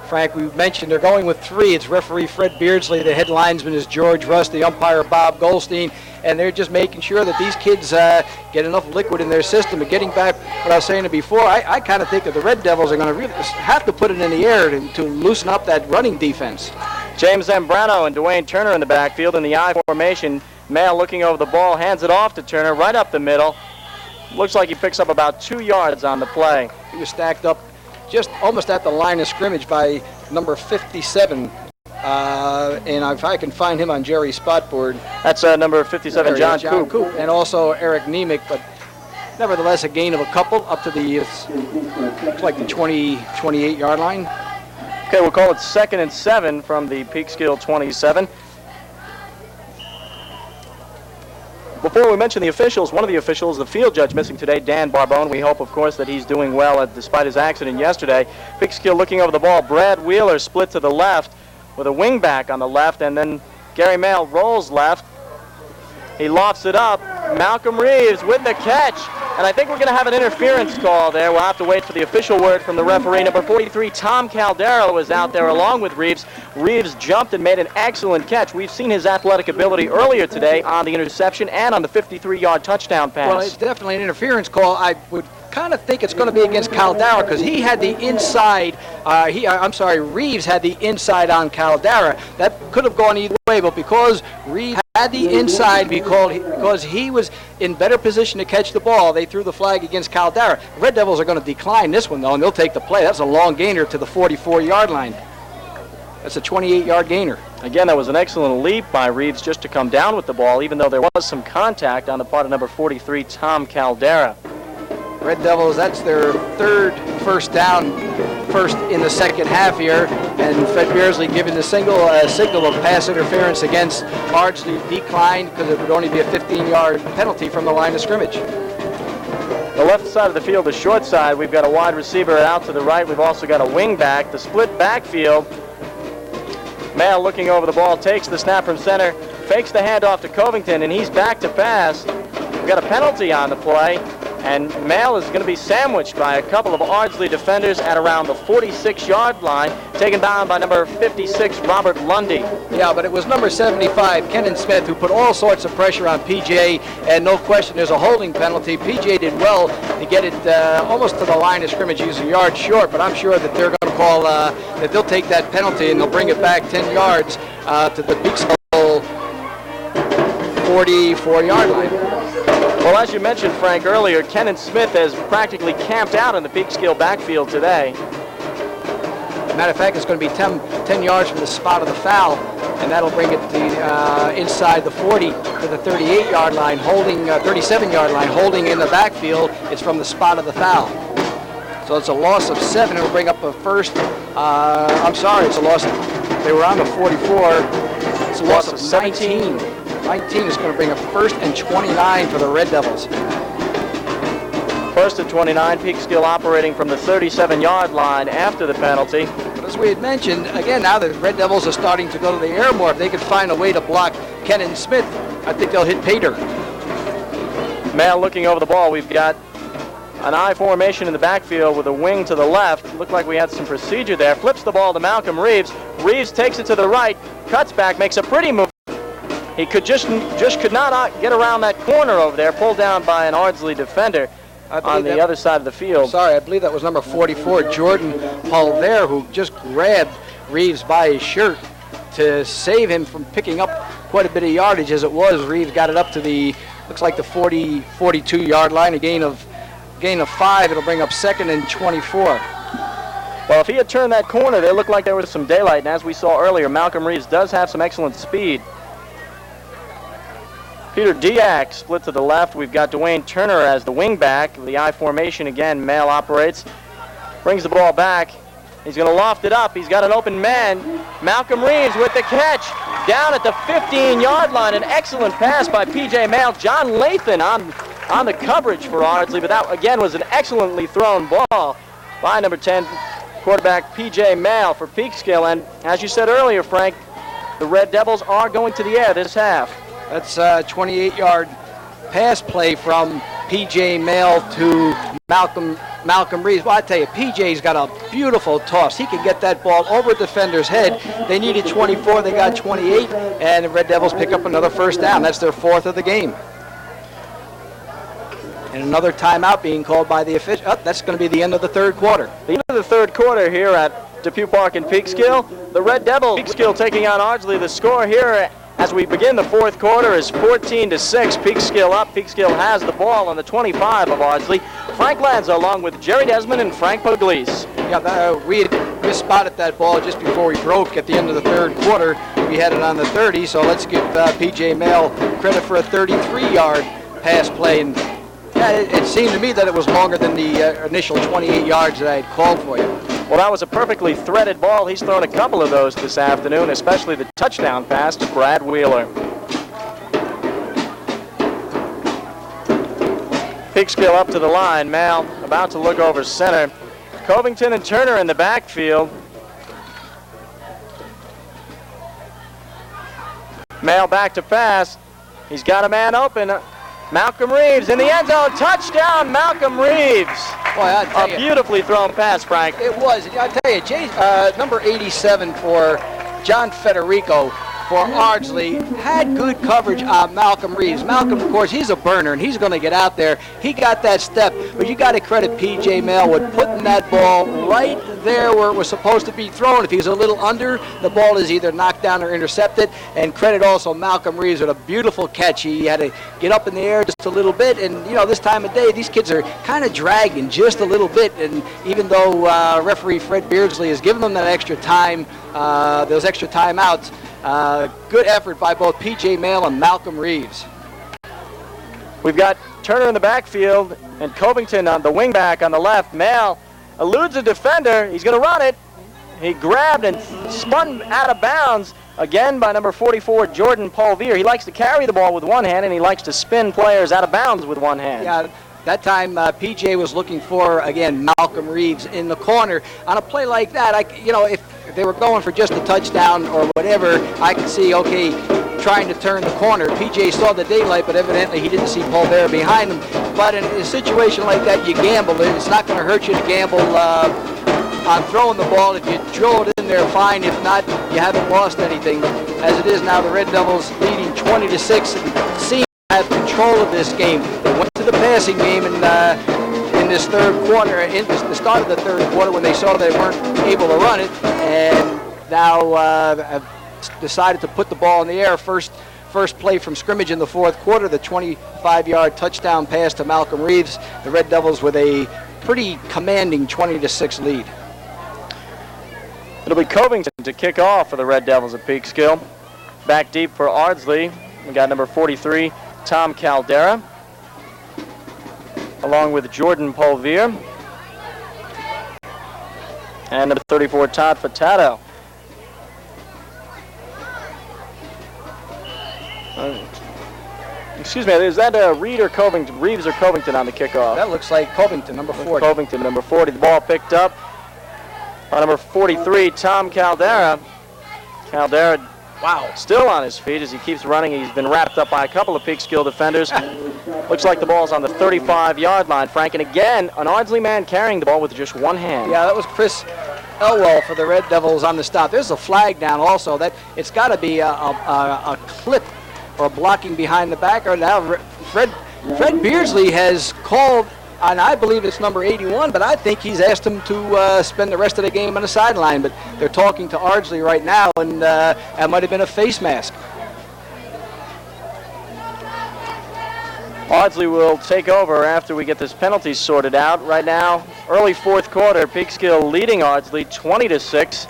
Frank. We mentioned they're going with three. It's referee Fred Beardsley. The head linesman is George Russ. The umpire Bob Goldstein. And they're just making sure that these kids get enough liquid in their system. And getting back what I was saying before, I kind of think that the Red Devils are going to really have to put it in the air to loosen up that running defense. James Zambrano and Dwayne Turner in the backfield in the I formation. Mail looking over the ball, hands it off to Turner right up the middle. Looks like he picks up about 2 yards on the play. He was stacked up just almost at the line of scrimmage by number 57. And if I can find him on Jerry's spot board. That's number 57, John Coop. And also Eric Nemick, but nevertheless a gain of a couple up to the, looks like the 28-yard line. Okay, we'll call it 2nd and 7 from the Peekskill 27. Before we mention the officials, one of the officials, the field judge missing today, Dan Barbone. We hope, of course, that he's doing well despite his accident yesterday. Peekskill looking over the ball. Brad Wheeler split to the left with a wingback on the left, and then Gary Mail rolls left. He lofts it up. Malcolm Reeves with the catch. And I think we're going to have an interference call there. We'll have to wait for the official word from the referee. Number 43, Tom Caldera, was out there along with Reeves. Reeves jumped and made an excellent catch. We've seen his athletic ability earlier today on the interception and on the 53-yard touchdown pass. Well, it's definitely an interference call. I would kind of think it's going to be against Caldera because he had the inside. Reeves had the inside on Caldera. That could have gone either way, but because Reeves had the inside because he was in better position to catch the ball, they threw the flag against Caldera. Red Devils are going to decline this one, though, and they'll take the play. That's a long gainer to the 44-yard line. That's a 28-yard gainer. Again, that was an excellent leap by Reeves just to come down with the ball, even though there was some contact on the part of number 43, Tom Caldera. Red Devils, that's their third first down, first in the second half here, and Fred Beardsley giving the signal of pass interference against Ardsley declined because it would only be a 15-yard penalty from the line of scrimmage. The left side of the field, the short side, we've got a wide receiver out to the right. We've also got a wing back. The split backfield, Mail looking over the ball, takes the snap from center, fakes the handoff to Covington, and he's back to pass. We've got a penalty on the play. And Mail is going to be sandwiched by a couple of Ardsley defenders at around the 46-yard line, taken down by number 56, Robert Lundy. Yeah, but it was number 75, Kenan Smith, who put all sorts of pressure on PJ, and no question there's a holding penalty. PJ did well to get it almost to the line of scrimmage. He's a yard short, but I'm sure that they're going to call, that they'll take that penalty and they'll bring it back 10 yards to the Peekskill 44-yard line. Well, as you mentioned, Frank, earlier, Kenan Smith has practically camped out in the Peekskill backfield today. Matter of fact, it's going to be 10 yards from the spot of the foul, and that'll bring it to inside the 40 to the 38-yard line, holding 37-yard line, holding in the backfield. It's from the spot of the foul. So it's a loss of 7. It'll bring up a first. It's a loss. They were on the 44. It's a loss of 17. 19 is going to bring a first and 29 for the Red Devils. First and 29, Peekskill operating from the 37-yard line after the penalty. But as we had mentioned, again, now the Red Devils are starting to go to the air more. If they could find a way to block Kenan Smith, I think they'll hit Pater. Mail looking over the ball. We've got an I formation in the backfield with a wing to the left. Looked like we had some procedure there. Flips the ball to Malcolm Reeves. Reeves takes it to the right, cuts back, makes a pretty move. He could just could not get around that corner over there, pulled down by an Ardsley defender on the other side of the field. Sorry, I believe that was number 44, Jordan Paul who just grabbed Reeves by his shirt to save him from picking up quite a bit of yardage. As it was, Reeves got it up to the, looks like the 42-yard line, a gain of 5. It'll bring up 2nd and 24. Well, if he had turned that corner, they looked like there was some daylight, and as we saw earlier, Malcolm Reeves does have some excellent speed. Peter Diak split to the left. We've got Dwayne Turner as the wingback. The I formation again, Mail operates. Brings the ball back. He's going to loft it up. He's got an open man. Malcolm Reeves with the catch down at the 15-yard line. An excellent pass by P.J. Mail. John Lathan on the coverage for Ardsley, but that again was an excellently thrown ball by number 10 quarterback P.J. Mail for Peekskill. And as you said earlier, Frank, the Red Devils are going to the air this half. That's a 28-yard pass play from P.J. Mail to Malcolm Reeves. Well, I tell you, P.J.'s got a beautiful toss. He can get that ball over the defender's head. They needed 24, they got 28, and the Red Devils pick up another first down. That's their 4th of the game. And another timeout being called by the official. Oh, that's going to be the end of the 3rd quarter. The end of the 3rd quarter here at Depew Park in Peekskill. The Red Devils, Peekskill taking on Ardsley. The score here as we begin the 4th quarter is 14-6. Peekskill up. Peekskill has the ball on the 25 of Ardsley. Frank Lanza along with Jerry Desmond and Frank Pugliese. Yeah, we had misspotted that ball just before we broke at the end of the 3rd quarter. We had it on the 30, so let's give P.J. Mail credit for a 33-yard pass play. And yeah, it seemed to me that it was longer than the initial 28 yards that I had called for you. Well, that was a perfectly threaded ball. He's thrown a couple of those this afternoon, especially the touchdown pass to Brad Wheeler. Peekskill up to the line. Mal about to look over center. Covington and Turner in the backfield. Mal back to pass. He's got a man open. Malcolm Reeves in the end zone. Touchdown, Malcolm Reeves. Boy, I tell you, a beautifully thrown pass, Frank. It was. I tell you, number 87 for John Federico for Ardsley had good coverage on Malcolm Reeves. Malcolm, of course, he's a burner, and he's going to get out there. He got that step, but you got to credit P.J. Mail with putting that ball right there where it was supposed to be thrown. If he was a little under, the ball is either knocked down or intercepted. And credit also Malcolm Reeves with a beautiful catch. He had to get up in the air just a little bit, and you know, this time of day, these kids are kind of dragging just a little bit. And even though referee Fred Beardsley has given them that extra time, those extra timeouts, good effort by both P.J. Mail and Malcolm Reeves. We've got Turner in the backfield and Covington on the wingback on the left. Mail eludes a defender. He's going to run it. He grabbed and spun out of bounds again by number 44, Jordan Polvier. He likes to carry the ball with one hand, and he likes to spin players out of bounds with one hand. Yeah, that time P.J. was looking for, again, Malcolm Reeves in the corner. On a play like that, if they were going for just a touchdown or whatever, I could see, okay, trying to turn the corner. P.J. saw the daylight, but evidently he didn't see Paul Bear behind him. But in a situation like that, you gamble. It's not going to hurt you to gamble on throwing the ball. If you drill it in there, fine. If not, you haven't lost anything. As it is now, the Red Devils leading 20-6 and seem to have control of this game. They went to the passing game in this 3rd quarter, in the start of the 3rd quarter, when they saw they weren't able to run it, and now have decided to put the ball in the air. First play from scrimmage in the 4th quarter, the 25-yard touchdown pass to Malcolm Reeves. The Red Devils with a pretty commanding 20-6 lead. It'll be Covington to kick off for the Red Devils at Peekskill. Back deep for Ardsley. We got number 43, Tom Caldera, along with Jordan Polvier, and number 34, Todd Furtado. Excuse me, is that Reeves or Covington on the kickoff? That looks like Covington, number 40. Covington, number 40. The ball picked up by number 43, Tom Caldera. Caldera, wow, still on his feet as he keeps running. He's been wrapped up by a couple of Peekskill defenders. Looks like the ball's on the 35-yard line, Frank. And again, an Ardsley man carrying the ball with just one hand. Yeah, that was Chris Elwell for the Red Devils on the stop. There's a flag down also. That it's got to be a clip or blocking behind the back. Or now Fred Beardsley has called, and I believe it's number 81, but I think he's asked him to spend the rest of the game on the sideline. But they're talking to Ardsley right now, and that might have been a face mask. Ardsley will take over after we get this penalty sorted out. Right now, early 4th quarter, Peekskill leading Ardsley 20-6.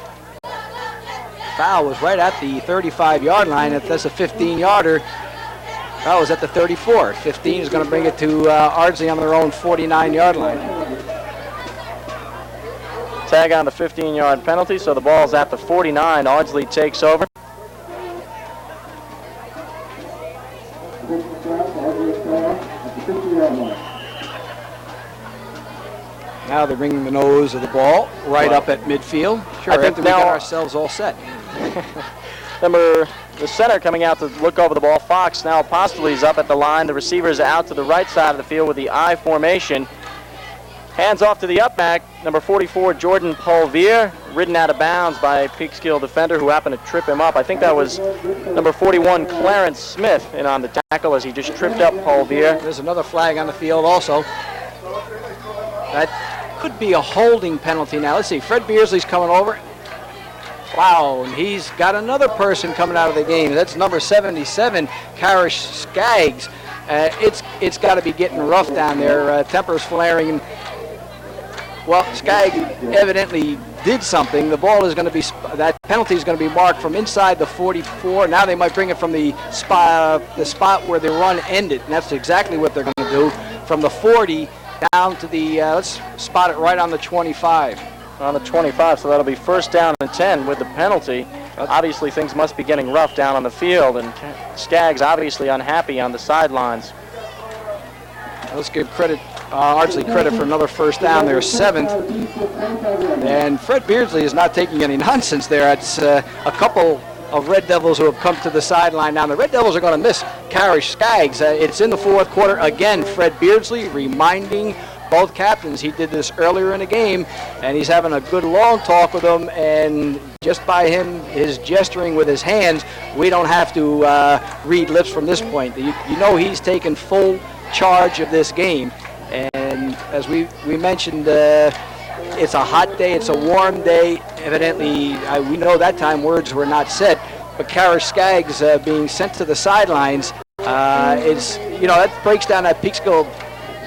Foul was right at the 35-yard line. If that's a 15-yarder, that was at the 34. 15 is going to bring it to Ardsley on their own 49-yard line. Tag on the 15-yard penalty, so the ball's at the 49. Ardsley takes over. Now they're bringing the nose of the ball right up at midfield. Sure, I think we got ourselves all set. The center coming out to look over the ball. Fox. Now Apostoli's up at the line. The receiver's out to the right side of the field with the I formation. Hands off to the up back. Number 44, Jordan Polvier, ridden out of bounds by a Peekskill defender who happened to trip him up. I think that was number 41, Clarence Smith, in on the tackle as he just tripped up Polvier. There's another flag on the field also. That could be a holding penalty now. Let's see, Fred Beardsley's coming over. Wow, and he's got another person coming out of the game. That's number 77, Karish Skaggs. It's got to be getting rough down there. Tempers flaring. Well, Skaggs evidently did something. The ball is going to be, that penalty is going to be marked from inside the 44. Now they might bring it from the spot where the run ended, and that's exactly what they're going to do. From the 40 down to the, let's spot it right on the 25. On the 25, so that'll be first down and 10 with the penalty. Obviously, things must be getting rough down on the field, and Skaggs obviously unhappy on the sidelines. Let's give credit, Ardsley credit for another first down there, 7th. And Fred Beardsley is not taking any nonsense there. It's a couple of Red Devils who have come to the sideline now. The Red Devils are going to miss Karish Skaggs. It's in the fourth quarter. Again, Fred Beardsley reminding both captains. He did this earlier in the game, and he's having a good long talk with them, and just by his gesturing with his hands, we don't have to read lips from this point. You know he's taken full charge of this game, and as we mentioned, it's a hot day, it's a warm day. Evidently, we know that time words were not said, but Karish Skaggs being sent to the sidelines, that breaks down that Peekskill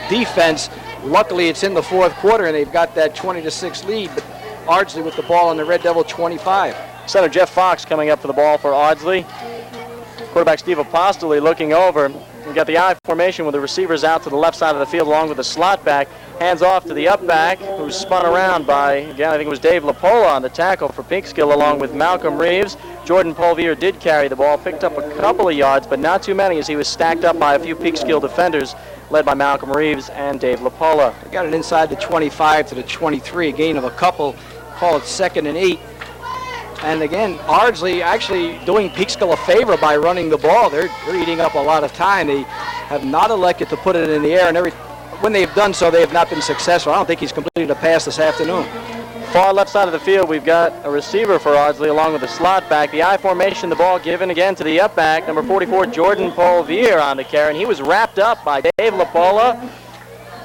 defense. Luckily, it's in the fourth quarter, and they've got that 20-6 lead, but Ardsley with the ball on the Red Devil 25. Center Jeff Fox coming up for the ball for Ardsley. Quarterback Steve Apostoli looking over. We've got the I formation with the receivers out to the left side of the field along with the slot back. Hands off to the up back, who's spun around by, again, I think it was Dave Lapola on the tackle for Peekskill along with Malcolm Reeves. Jordan Polvier did carry the ball, picked up a couple of yards, but not too many as he was stacked up by a few Peekskill defenders led by Malcolm Reeves and Dave Lapola. They got it inside the 25 to the 23, a gain of a couple, call it 2nd and 8. And again, Ardsley actually doing Peekskill a favor by running the ball. They're eating up a lot of time. They have not elected to put it in the air, and when they've done so, they have not been successful. I don't think he's completed a pass this afternoon. Far left side of the field, we've got a receiver for Ardsley along with the slot back. The I formation, the ball given again to the up back. Number 44, Jordan Polvier on the carry, and he was wrapped up by Dave Lapola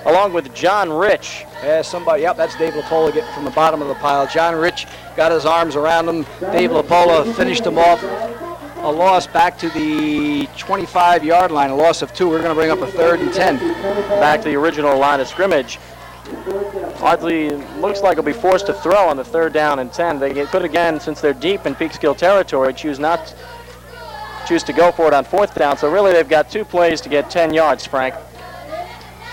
along with John Rich. Yeah, that's Dave Lapola getting from the bottom of the pile. John Rich got his arms around him. Dave Lapola finished him off. A loss back to the 25-yard line, a loss of 2. We're going to bring up a 3rd and 10. Back to the original line of scrimmage. Ardsley looks like he'll be forced to throw on the 3rd down and 10. They could, again, since they're deep in Peekskill territory, choose to go for it on 4th down. So really they've got 2 plays to get 10 yards, Frank.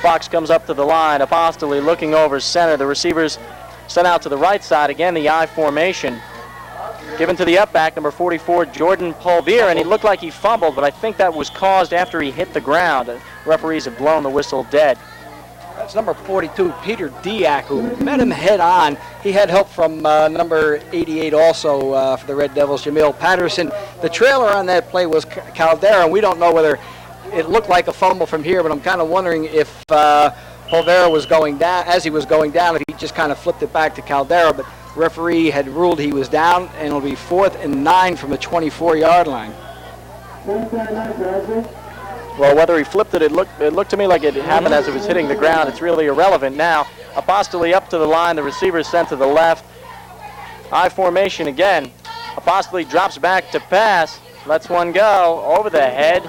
Fox comes up to the line. Apostoli looking over center. The receivers sent out to the right side. Again, the I formation. Given to the up back, number 44, Jordan Polvier, and he looked like he fumbled, but I think that was caused after he hit the ground. The referees have blown the whistle dead. That's number 42, Peter Diak, who met him head on. He had help from number 88 also for the Red Devils, Jamil Patterson. The trailer on that play was Caldera, and we don't know whether it looked like a fumble from here, but I'm kind of wondering if Polvera was going down, as he was going down, if he just kind of flipped it back to Caldera, but referee had ruled he was down, and it'll be 4th and 9 from the 24-yard line. Well, whether he flipped it, it looked to me like it happened as it was hitting the ground. It's really irrelevant now. Apostoli up to the line. The receiver is sent to the left. I formation again. Apostoli drops back to pass. Lets one go over the head.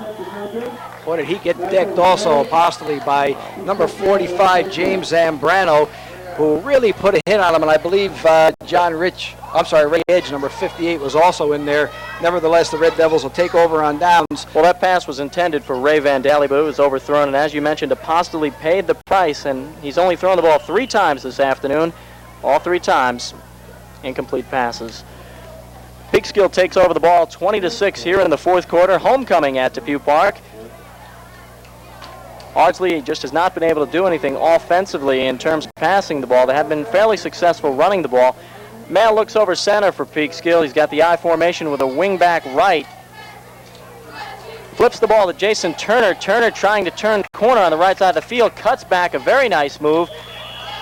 Boy, did he get decked also, Apostoli, by number 45, James Zambrano, who really put a hit on him, and I believe Ray Edge, number 58, was also in there. Nevertheless, the Red Devils will take over on downs. Well, that pass was intended for Ray Vandali, but it was overthrown, and as you mentioned, Apostoli paid the price, and he's only thrown the ball 3 times this afternoon. All 3 times incomplete passes. Peekskill takes over the ball 20-6 here in the 4th quarter. Homecoming at Depew Park. Ardsley just has not been able to do anything offensively in terms of passing the ball. They have been fairly successful running the ball. Mail looks over center for Peekskill. He's got the I formation with a wing-back right. Flips the ball to Jason Turner. Turner trying to turn corner on the right side of the field. Cuts back, a very nice move,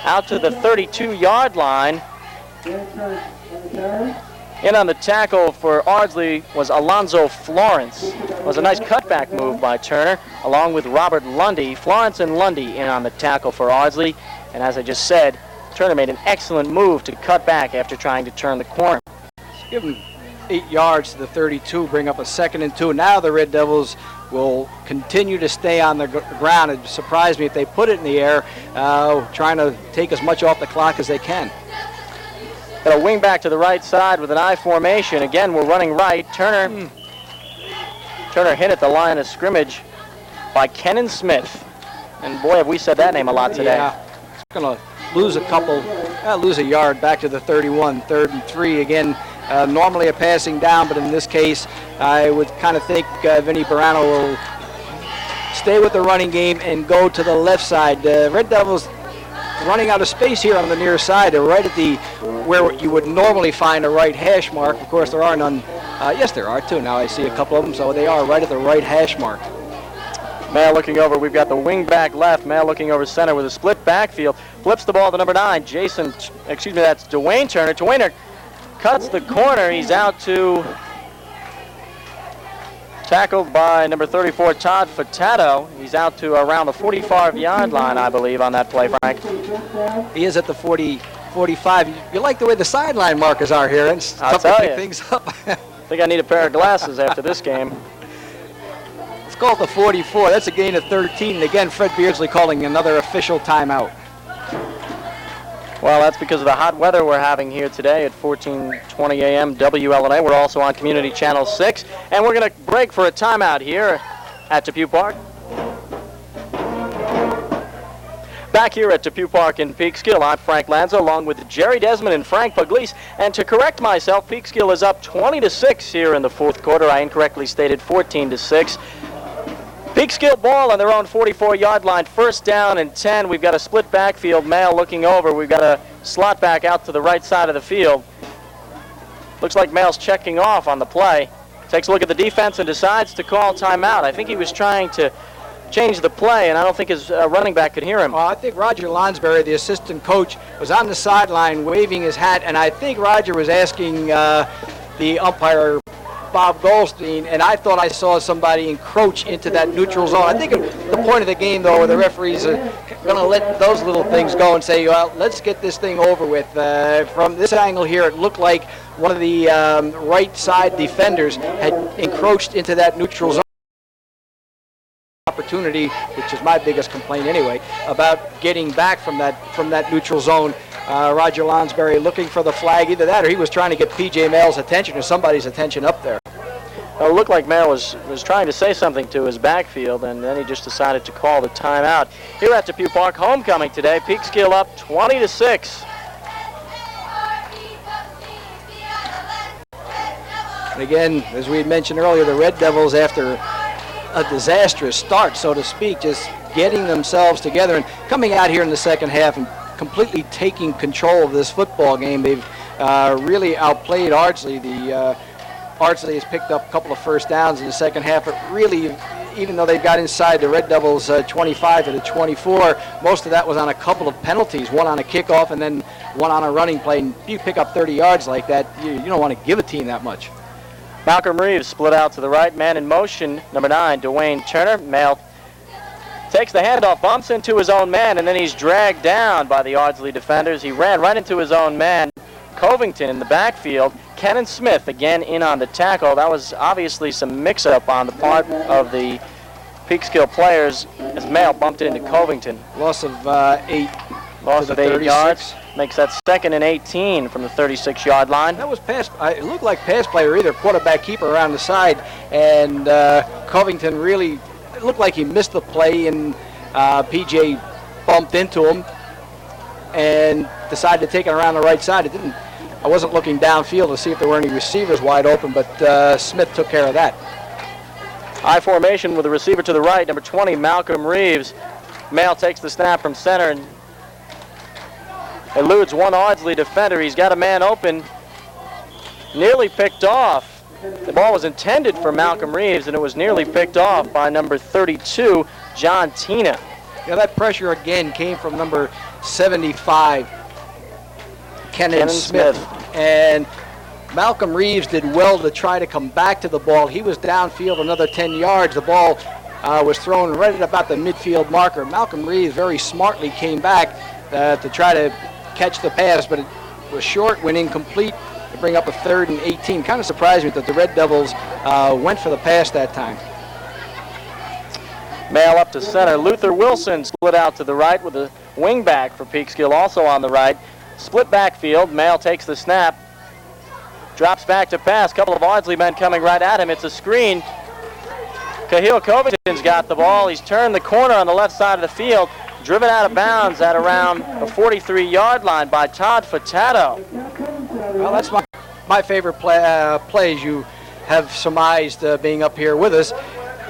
out to the 32-yard line. In on the tackle for Ardsley was Alonzo Florence. It was a nice cutback move by Turner, along with Robert Lundy. Florence and Lundy in on the tackle for Ardsley. And as I just said, Turner made an excellent move to cut back after trying to turn the corner. Give him 8 yards to the 32, bring up a 2nd and 2. Now the Red Devils will continue to stay on the ground. It surprised me if they put it in the air, trying to take as much off the clock as they can. Got a wing back to the right side with an I formation. Again, we're running right. Turner hit at the line of scrimmage by Kenan Smith. And boy, have we said that name a lot today. Yeah, it's going to lose a yard back to the 31, 3rd and 3 again. Normally a passing down, but in this case, I would kind of think Vinny Barano will stay with the running game and go to the left side. Red Devils running out of space here on the near side. They're right at where you would normally find a right hash mark. Of course, there are none. Yes, there are too. Now I see a couple of them, so they are right at the right hash mark. Mail looking over. We've got the wing back left. Mail looking over center with a split backfield. Flips the ball to number 9. That's Dwayne Turner. Turner cuts the corner. He's out to tackled by number 34, Todd Furtado. He's out to around the 45-yard line, I believe, on that play, Frank. He is at the 45. You like the way the sideline markers are here. It's tough to pick things up. I think I need a pair of glasses after this game. Let's call it the 44. That's a gain of 13. And again, Fred Beardsley calling another official timeout. Well, that's because of the hot weather we're having here today at 14:20 a.m. WLNA. We're also on Community Channel 6. And we're going to break for a timeout here at Depew Park. Back here at Depew Park in Peekskill, I'm Frank Lanza, along with Jerry Desmond and Frank Pugliese. And to correct myself, Peekskill is up 20-6 here in the 4th quarter. I incorrectly stated 14-6. Peekskill ball on their own 44-yard line, 1st down and 10. We've got a split backfield. Mail looking over. We've got a slot back out to the right side of the field. Looks like Mail's checking off on the play. Takes a look at the defense and decides to call timeout. I think he was trying to change the play, and I don't think his running back could hear him. I think Roger Lonsberry, the assistant coach, was on the sideline waving his hat, and I think Roger was asking the umpire, Bob Goldstein, and I thought I saw somebody encroach into that neutral zone. I think the point of the game, though, where the referees are going to let those little things go and say, well, let's get this thing over with. From this angle here, it looked like one of the right side defenders had encroached into that neutral zone. Opportunity, which is my biggest complaint anyway, about getting back from that neutral zone. Roger Lonsberry looking for the flag, either that or he was trying to get P.J. Mail's attention or somebody's attention up there. Well, it looked like Mail was trying to say something to his backfield, and then he just decided to call the timeout. Here at Depew Park homecoming today, Peekskill up 20-6. And again, as we had mentioned earlier, the Red Devils, after a disastrous start, so to speak, just getting themselves together and coming out here in the second half and completely taking control of this football game. They've really outplayed Ardsley. Ardsley has picked up a couple of first downs in the second half, but really, even though they got inside the Red Devils 25 to the 24, most of that was on a couple of penalties, one on a kickoff and then one on a running play. And if you pick up 30 yards like that, you don't want to give a team that much. Malcolm Reeves split out to the right, man in motion, number 9, Dwayne Turner. Mail takes the handoff, bumps into his own man, and then he's dragged down by the Ardsley defenders. He ran right into his own man, Covington, in the backfield. Kenan Smith again in on the tackle. That was obviously some mix-up on the part of the Peekskill players as Mail bumped into Covington. Loss of 8. Loss of 8 yards. Makes that 2nd and 18 from the 36-yard line. That was pass. It looked like pass play or either quarterback keeper around the side, and Covington really, it looked like he missed the play, and PJ bumped into him and decided to take it around the right side. It didn't. I wasn't looking downfield to see if there were any receivers wide open, but Smith took care of that. I formation with the receiver to the right, number 20, Malcolm Reeves. Mail takes the snap from center and Eludes one Ardsley defender. He's got a man open. Nearly picked off. The ball was intended for Malcolm Reeves, and it was nearly picked off by number 32, John Tina. Yeah, that pressure again came from number 75, Kenan Smith. And Malcolm Reeves did well to try to come back to the ball. He was downfield another 10 yards. The ball was thrown right at about the midfield marker. Malcolm Reeves very smartly came back to try to catch the pass, but it was short, went incomplete to bring up a 3rd and 18. Kind of surprised me that the Red Devils went for the pass that time. Mail up to center. Luther Wilson split out to the right with a wing back for Peekskill also on the right. Split backfield. Mail takes the snap. Drops back to pass. Couple of Ardsley men coming right at him. It's a screen. Cahill Covington's got the ball. He's turned the corner on the left side of the field. Driven out of bounds at around the 43-yard line by Todd Furtado. Well, that's my favorite plays you have surmised being up here with us.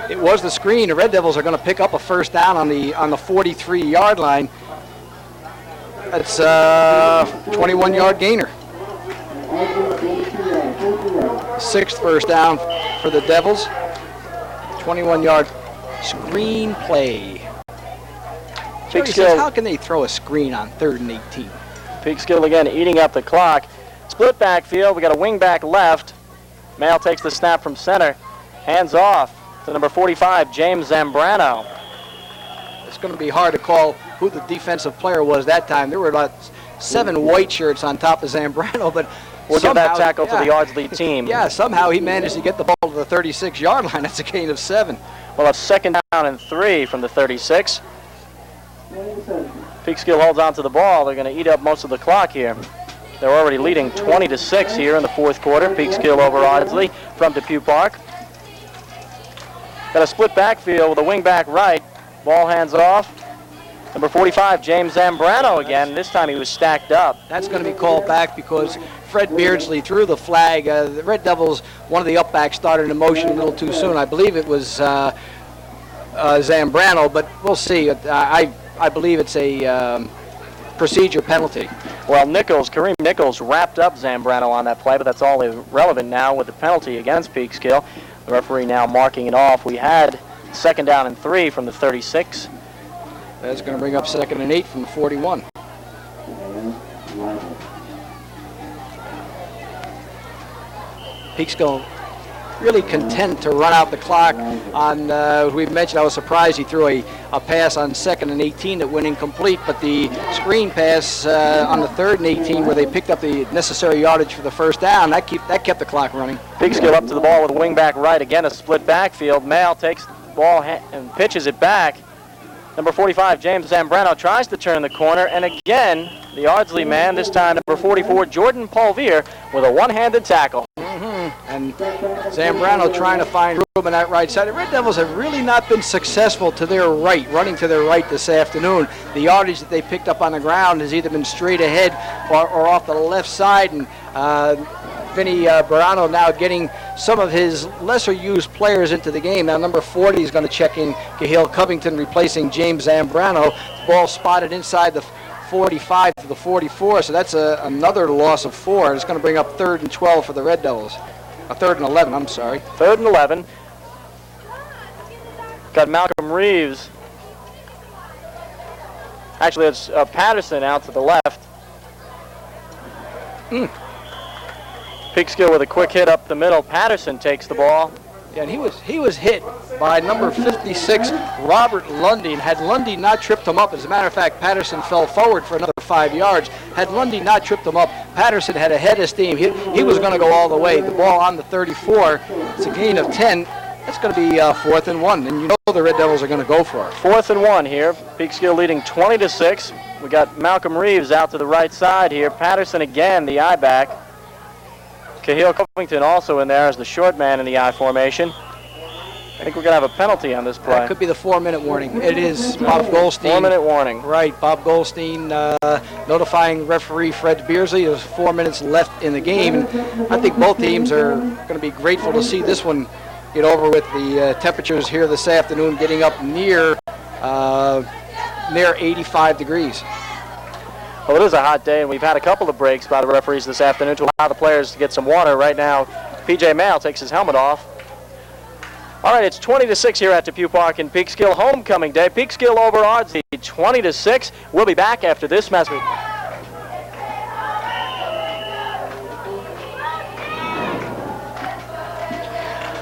It was the screen. The Red Devils are going to pick up a first down on the 43-yard line. That's a 21-yard gainer. 6th first down for the Devils. 21-yard screen play. Jerry says, how can they throw a screen on 3rd and 18? Peekskill again eating up the clock. Split backfield. We got a wing back left. Mail takes the snap from center. Hands off to number 45, James Zambrano. It's going to be hard to call who the defensive player was that time. There were about 7 white shirts on top of Zambrano, but we'll give that tackle to the Ardsley team. Yeah, somehow he managed to get the ball to the 36-yard line. That's a gain of 7. Well, a 2nd down and 3 from the 36. Peekskill holds on to the ball. They're going to eat up most of the clock here. They're already leading 20-6 here in the 4th quarter. Peekskill over Ardsley from Depew Park. Got a split backfield with a wing back right. Ball hands off. Number 45, James Zambrano again. This time he was stacked up. That's going to be called back because Fred Beardsley threw the flag. The Red Devils, one of the upbacks started in motion a little too soon. I believe it was Zambrano, but we'll see. I believe it's a procedure penalty. Well, Kareem Nichols wrapped up Zambrano on that play, but that's all irrelevant now with the penalty against Peekskill. The referee now marking it off. We had 2nd down and 3 from the 36. That's going to bring up 2nd and 8 from the 41. Peekskill really content to run out the clock on, as we mentioned, I was surprised he threw a pass on 2nd and 18 that went incomplete, but the screen pass on the 3rd and 18 where they picked up the necessary yardage for the first down, that kept the clock running. Peekskill up to the ball with a wing back right, again a split backfield. Mail takes the ball and pitches it back. Number 45, James Zambrano, tries to turn the corner, and again, the Ardsley man, this time number 44, Jordan Polvier, with a one-handed tackle. And Zambrano trying to find room on that right side. The Red Devils have really not been successful to their right, running to their right this afternoon. The yardage that they picked up on the ground has either been straight ahead or off the left side, and Vinny Barano now getting some of his lesser-used players into the game. Now, number 40 is going to check in Cahill Covington, replacing James Zambrano. Ball spotted inside the 45 to the 44, so that's another loss of 4. It's going to bring up 3rd and 12 for the Red Devils. 3rd and 11, I'm sorry. 3rd and 11. Got Malcolm Reeves. Actually, it's Patterson out to the left. Peekskill with a quick hit up the middle. Patterson takes the ball. Yeah, and he was hit by number 56, Robert Lundy. And had Lundy not tripped him up, as a matter of fact, Patterson fell forward for another 5 yards. Had Lundy not tripped him up, Patterson had a head of steam. He was going to go all the way. The ball on the 34. It's a gain of 10. That's going to be 4th and 1, and you know the Red Devils are going to go for it. 4th and 1 here. Peekskill leading 20-6. We got Malcolm Reeves out to the right side here. Patterson again, the I back. Cahill Covington also in there as the short man in the I formation. I think we're going to have a penalty on this play. That could be the 4-minute warning. It is Bob Goldstein. 4-minute warning. Right, Bob Goldstein notifying referee Fred Beardsley. There's 4 minutes left in the game. And I think both teams are going to be grateful to see this one get over with. The temperatures here this afternoon getting up near 85 degrees. Well, it is a hot day, and we've had a couple of breaks by the referees this afternoon to allow the players to get some water. Right now, P.J. Mail takes his helmet off. All right, it's 20-6 here at Depew Park in Peekskill homecoming day. Peekskill over Ardsley, 20-6. We'll be back after this message.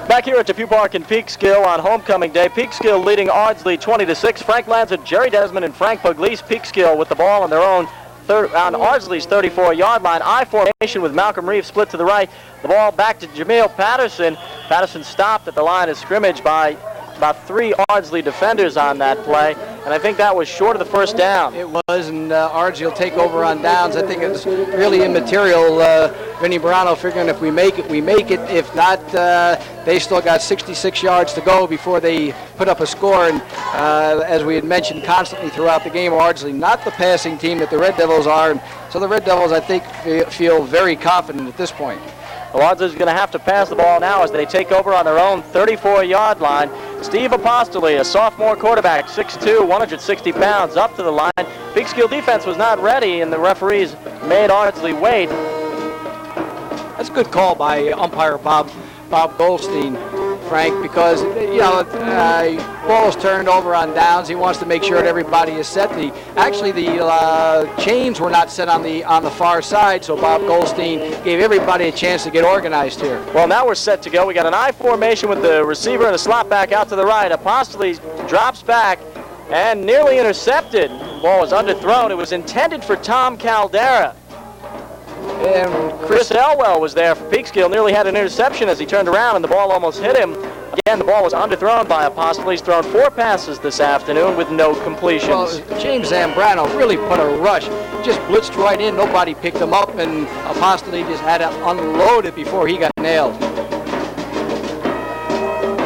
Back here at Depew Park in Peekskill on homecoming day. Peekskill leading Ardsley 20-6. Frank Lanza, Jerry Desmond, and Frank Puglisi. Peekskill with the ball on their own on Ardsley's 34-yard line. I formation with Malcolm Reeves split to the right. The ball back to Jameel Patterson. Patterson stopped at the line of scrimmage by about 3 Ardsley defenders on that play, and I think that was short of the first down. It was, and Ardsley will take over on downs. I think it was really immaterial. Vinny Morano figuring if we make it, we make it. If not, they still got 66 yards to go before they put up a score. And as we had mentioned constantly throughout the game, Ardsley not the passing team that the Red Devils are. And so the Red Devils, I think, feel very confident at this point. Well, Ardsley's going to have to pass the ball now as they take over on their own 34-yard line. Steve Apostoli, a sophomore quarterback, 6'2", 160 pounds, up to the line. Peekskill defense was not ready, and the referees made Ardsley wait. That's a good call by umpire Bob Goldstein, Frank, because ball is turned over on downs. He wants to make sure that everybody is set. Actually, the chains were not set on the far side, so Bob Goldstein gave everybody a chance to get organized here. Well, now we're set to go. We got an I formation with the receiver and a slot back out to the right. Apostoli drops back and nearly intercepted. The ball was underthrown. It was intended for Tom Caldera. And Chris Elwell was there for Peekskill, nearly had an interception as he turned around and the ball almost hit him. Again, the ball was underthrown by Apostoli. He's thrown 4 passes this afternoon with no completions. Well, James Zambrano really put a rush. Just blitzed right in. Nobody picked him up, and Apostoli just had to unload it before he got nailed.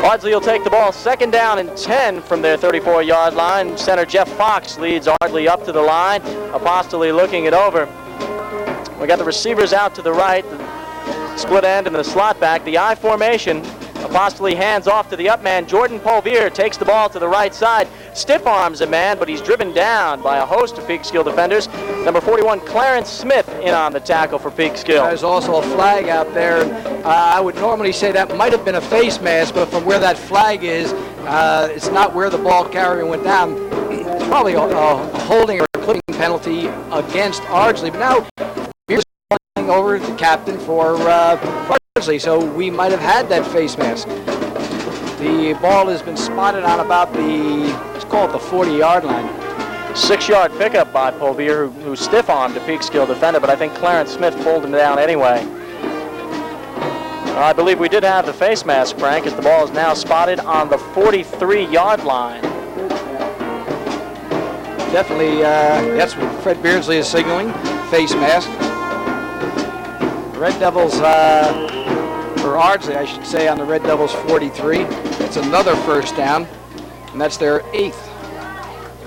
Ardsley will take the ball 2nd down and 10 from their 34-yard line. Center Jeff Fox leads Ardsley up to the line. Apostoli looking it over. We got the receivers out to the right, the split end and the slot back. The I formation. Apostoli hands off to the up man. Jordan Polvier takes the ball to the right side. Stiff arms a man, but he's driven down by a host of Peekskill defenders. Number 41, Clarence Smith, in on the tackle for Peekskill. There's also a flag out there. I would normally say that might have been a face mask, but from where that flag is, it's not where the ball carrier went down. It's probably a holding or a clipping penalty against Ardsley. But now, over the captain for Ardsley, so we might have had that face mask. The ball has been spotted on about let's call it the 40-yard line. 6-yard pickup by Polvier, who stiff-armed a Peekskill defender, but I think Clarence Smith pulled him down anyway. I believe we did have the face mask, Frank, as the ball is now spotted on the 43-yard line. Definitely, that's what Fred Beardsley is signaling, face mask. Red Devils, or Ardsley, I should say, on the Red Devils 43. It's another first down, and that's their 8th.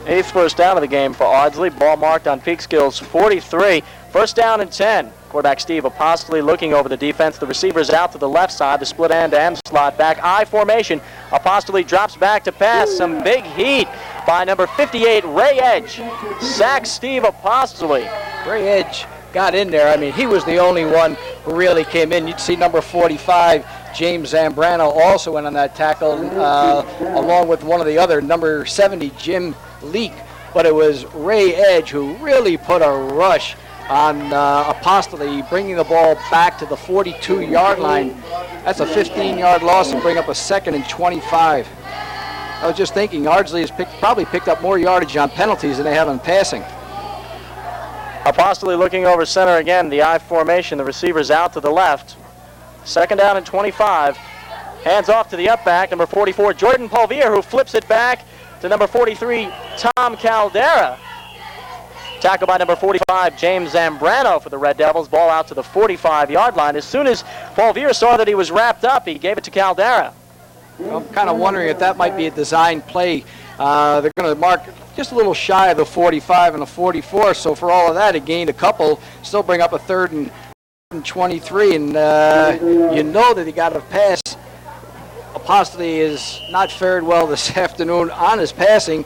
8th first down of the game for Ardsley. Ball marked on Peekskill's 43. 1st down and 10. Quarterback Steve Apostoli looking over the defense. The receivers out to the left side, the split end and slot back. I formation. Apostoli drops back to pass. Some big heat by number 58, Ray Edge. Sacks Steve Apostoli. Ray Edge got in there. I mean, he was the only one who really came in. You'd see number 45, James Zambrano, also in on that tackle, along with one of the other, number 70, Jim Leak. But it was Ray Edge who really put a rush on Apostoli, bringing the ball back to the 42-yard line. That's a 15-yard loss and bring up a 2nd and 25. I was just thinking, Ardsley has probably picked up more yardage on penalties than they have on passing. Apostoli looking over center again, the I formation, the receivers out to the left. 2nd down and 25. Hands off to the up back, number 44, Jordan Polvier, who flips it back to number 43, Tom Caldera. Tackle by number 45, James Zambrano for the Red Devils. Ball out to the 45-yard line. As soon as Polvier saw that he was wrapped up, he gave it to Caldera. I'm kind of wondering if that might be a design play. They're going to mark just a little shy of the 45 and the 44, so for all of that, it gained a couple, still bring up a 3rd and 23, and you know that he got a pass. Apostoli has not fared well this afternoon on his passing.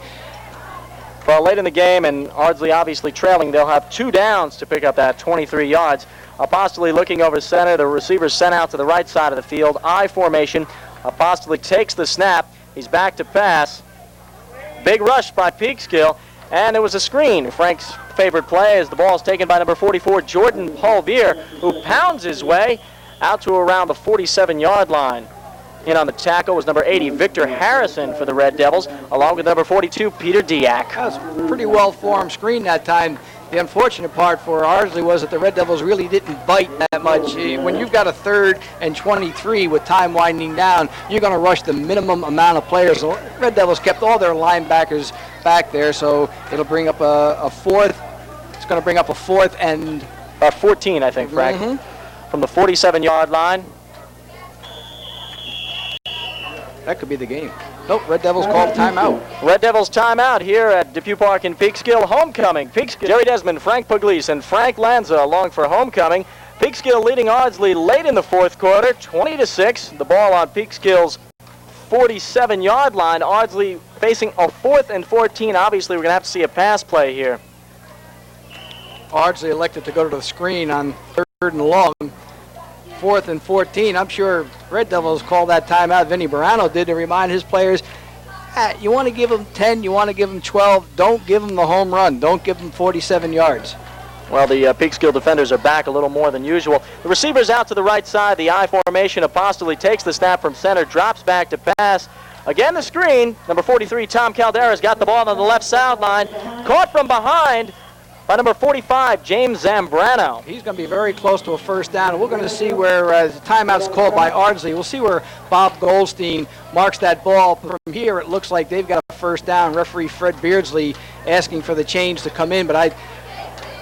Well, late in the game, and Ardsley obviously trailing, they'll have 2 downs to pick up that 23 yards. Apostoli looking over center. The receiver sent out to the right side of the field. I formation. Apostoli takes the snap. He's back to pass. Big rush by Peekskill, and it was a screen. Frank's favorite play as the ball is taken by number 44, Jordan Paulvier, who pounds his way out to around the 47-yard line. In on the tackle was number 80, Victor Harrison for the Red Devils, along with number 42, Peter Diak. That was a pretty well-formed screen that time. The unfortunate part for Ardsley was that the Red Devils really didn't bite that much. When you've got a 3rd and 23 with time winding down, you're going to rush the minimum amount of players. The Red Devils kept all their linebackers back there, so it'll bring up a 4th. It's going to bring up a 4th and 14, I think, Frank, from the 47-yard line. That could be the game. Nope, Red Devils called timeout. Red Devils timeout here at Depew Park in Peekskill. Homecoming. Peekskill, Jerry Desmond, Frank Pugliese, and Frank Lanza along for homecoming. Peekskill leading Ardsley late in the 4th quarter, 20-6. The ball on Peekskill's 47-yard line. Ardsley facing a 4th and 14. Obviously, we're going to have to see a pass play here. Ardsley elected to go to the screen on 3rd and long. 4th and 14. I'm sure Red Devils called that timeout. Vinny Barano did to remind his players, you want to give them 10, you want to give them 12, don't give them the home run. Don't give them 47 yards. Well, the Peekskill defenders are back a little more than usual. The receiver's out to the right side. The I formation. Apostoli takes the snap from center, drops back to pass. Again, the screen. Number 43, Tom Caldera's got the ball on the left sideline. Caught from behind by number 45, James Zambrano. He's going to be very close to a 1st down. And we're going to see where the timeout's called by Ardsley. We'll see where Bob Goldstein marks that ball. From here, it looks like they've got a 1st down. Referee Fred Beardsley asking for the change to come in. But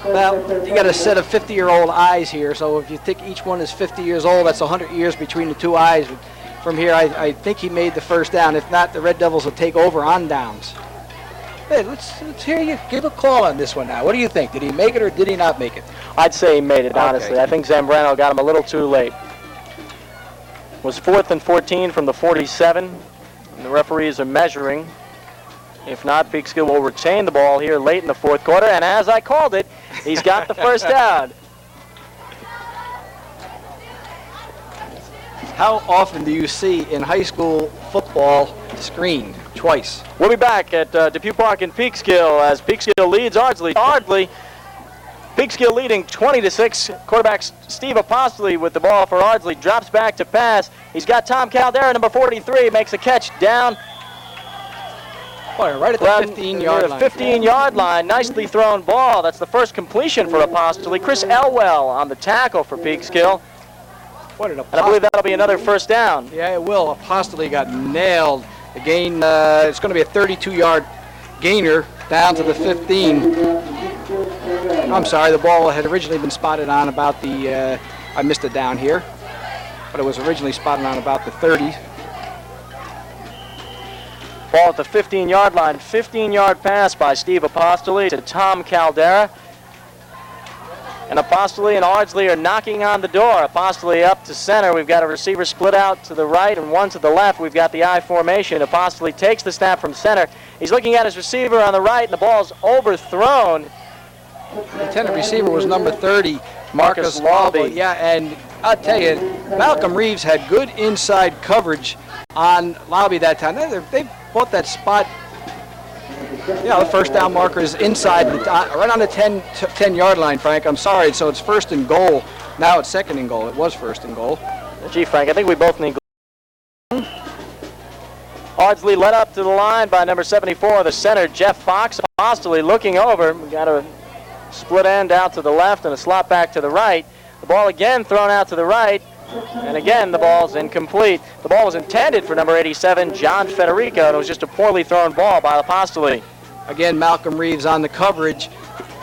you got a set of 50-year-old eyes here. So if you think each one is 50 years old, that's 100 years between the 2 eyes. From here, I think he made the 1st down. If not, the Red Devils will take over on downs. Hey, let's hear you give a call on this one now. What do you think? Did he make it or did he not make it? I'd say he made it, honestly. Okay. I think Zambrano got him a little too late. It was 4th and 14 from the 47. And the referees are measuring. If not, Peekskill will retain the ball here late in the 4th quarter. And as I called it, he's got the 1st down. How often do you see in high school football screen? Twice. We'll be back at Depew Park in Peekskill as Peekskill leads Ardsley. Peekskill leading 20-6. Quarterback Steve Apostoli with the ball for Ardsley. Drops back to pass. He's got Tom Caldera, number 43, makes a catch down. Boy, right at the 15-yard line. 15-yard line. Nicely thrown ball. That's the first completion for Apostoli. Chris Elwell on the tackle for Peekskill. And I believe that'll be another 1st down. Yeah, it will. Apostoli got nailed. The gain, it's going to be a 32-yard gainer down to the 15. I'm sorry, the ball had originally been spotted on about the, I missed it down here, but it was originally spotted on about the 30. Ball at the 15-yard line. 15-yard pass by Steve Apostoli to Tom Caldera. And Apostoli and Ardsley are knocking on the door. Apostoli up to center. We've got a receiver split out to the right and one to the left. We've got the I formation. Apostoli takes the snap from center. He's looking at his receiver on the right, and the ball's overthrown. The intended receiver was number 30, Marcus Lawby. Yeah, and I'll tell you, Malcolm Reeves had good inside coverage on Lawby that time. They bought that spot. Yeah, the 1st down marker is inside, right on the 10-yard line, Frank. I'm sorry, so it's 1st and goal. Now it's 2nd and goal. It was 1st and goal. Gee, Frank, I think we both need goal. Ardsley led up to the line by number 74, the center, Jeff Fox. Apostoli looking over. We got a split end out to the left and a slot back to the right. The ball again thrown out to the right. And again, the ball's incomplete. The ball was intended for number 87, John Federico, and it was just a poorly thrown ball by Apostoli. Again, Malcolm Reeves on the coverage.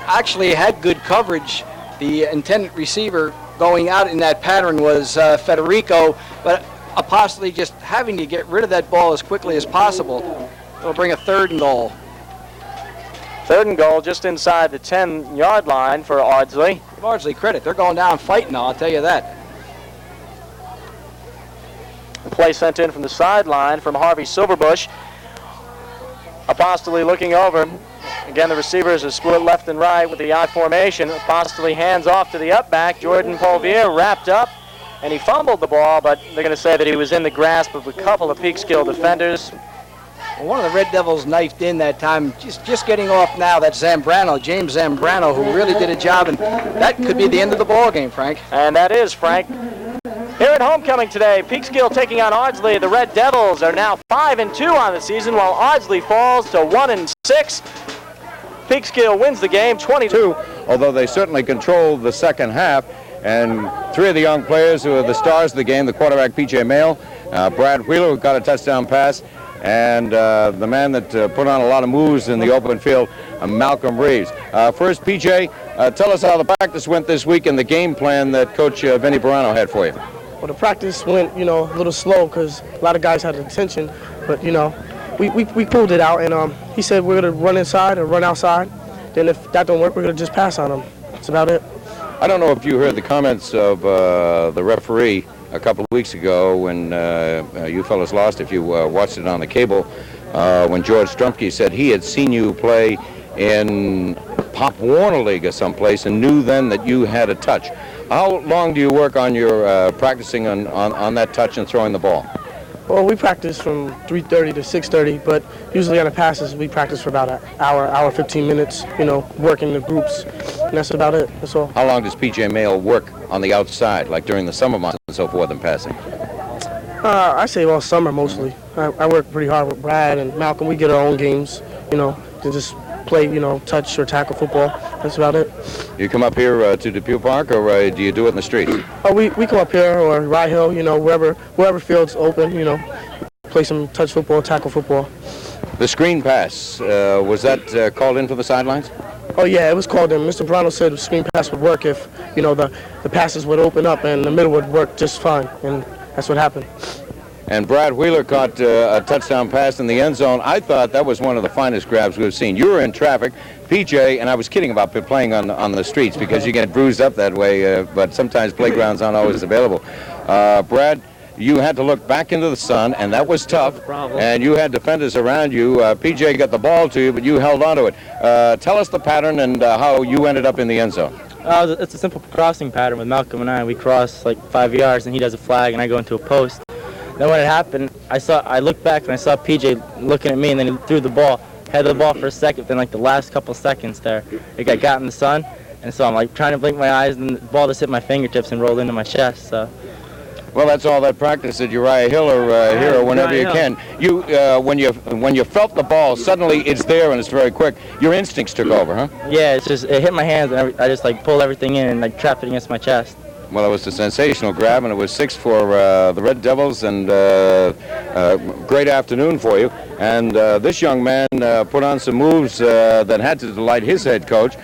Actually had good coverage. The intended receiver going out in that pattern was Federico, but Apostoli just having to get rid of that ball as quickly as possible. It'll bring a 3rd and goal. 3rd and goal just inside the 10-yard line for Ardsley. Give Ardsley credit. They're going down fighting now, I'll tell you that. The play sent in from the sideline from Harvey Silverbush. Apostoli looking over. Again, the receivers are split left and right with the I formation. Apostoli hands off to the up back. Jordan Polvier wrapped up, and he fumbled the ball, but they're going to say that he was in the grasp of a couple of Peekskill defenders. Well, one of the Red Devils knifed in that time, just getting off now. That's Zambrano, James Zambrano, who really did a job, and that could be the end of the ball game, Frank. And that is, Frank. Here at Homecoming today, Peekskill taking on Ardsley. The Red Devils are now 5-2 on the season, while Ardsley falls to 1-6. Peekskill wins the game 22. Although they certainly controlled the second half, and three of the young players who are the stars of the game, the quarterback P.J. Mail, Brad Wheeler, who got a touchdown pass, and the man that put on a lot of moves in the open field, Malcolm Reeves. First, P.J., tell us how the practice went this week and the game plan that Coach Vinny Barano had for you. Well, the practice went, a little slow because a lot of guys had attention, but, we pulled it out, and he said we're going to run inside or run outside. Then if that don't work, we're going to just pass on them. That's about it. I don't know if you heard the comments of the referee a couple of weeks ago when you fellas lost, if you watched it on the cable, when George Strumke said he had seen you play in Pop Warner League or someplace and knew then that you had a touch. How long do you work on your practicing on that touch and throwing the ball? Well, we practice from 3:30 to 6:30, but usually on the passes we practice for about an hour, 15 minutes, working the groups, and that's about it. That's all. How long does P.J. Mail work on the outside, like during the summer months and so forth in passing? I say all summer mostly. I work pretty hard with Brad and Malcolm. We get our own games, to just play, touch or tackle football. That's about it. You come up here to Depew Park, or do you do it in the streets? Oh, we come up here or Rye Hill, wherever field's open, play some touch football, tackle football. The screen pass, was that called in for the sidelines? Oh, yeah, it was called in. Mr. Brano said the screen pass would work if, the passes would open up and the middle would work just fine, and that's what happened. And Brad Wheeler caught a touchdown pass in the end zone. I thought that was one of the finest grabs we've seen. You were in traffic, PJ, and I was kidding about playing on the streets because you get bruised up that way, but sometimes playgrounds aren't always available. Brad, you had to look back into the sun, and that was tough, and you had defenders around you. PJ got the ball to you, but you held on to it. Tell us the pattern and how you ended up in the end zone. It's a simple crossing pattern with Malcolm and I. We cross like 5 yards, and he does a flag, and I go into a post. Then when it happened, I looked back and I saw PJ looking at me, and then he threw the ball. Had the ball for a second, then like the last couple seconds there, it got in the sun, and so I'm like trying to blink my eyes, and the ball just hit my fingertips and rolled into my chest. So. Well, that's all that practice at Uriah Hill or here or whenever you can. You, when you felt the ball, suddenly it's there and it's very quick. Your instincts took over, huh? Yeah, it hit my hands, and I just like pulled everything in and like trapped it against my chest. Well, it was a sensational grab, and it was 6 for the Red Devils, and great afternoon for you. And this young man put on some moves that had to delight his head coach,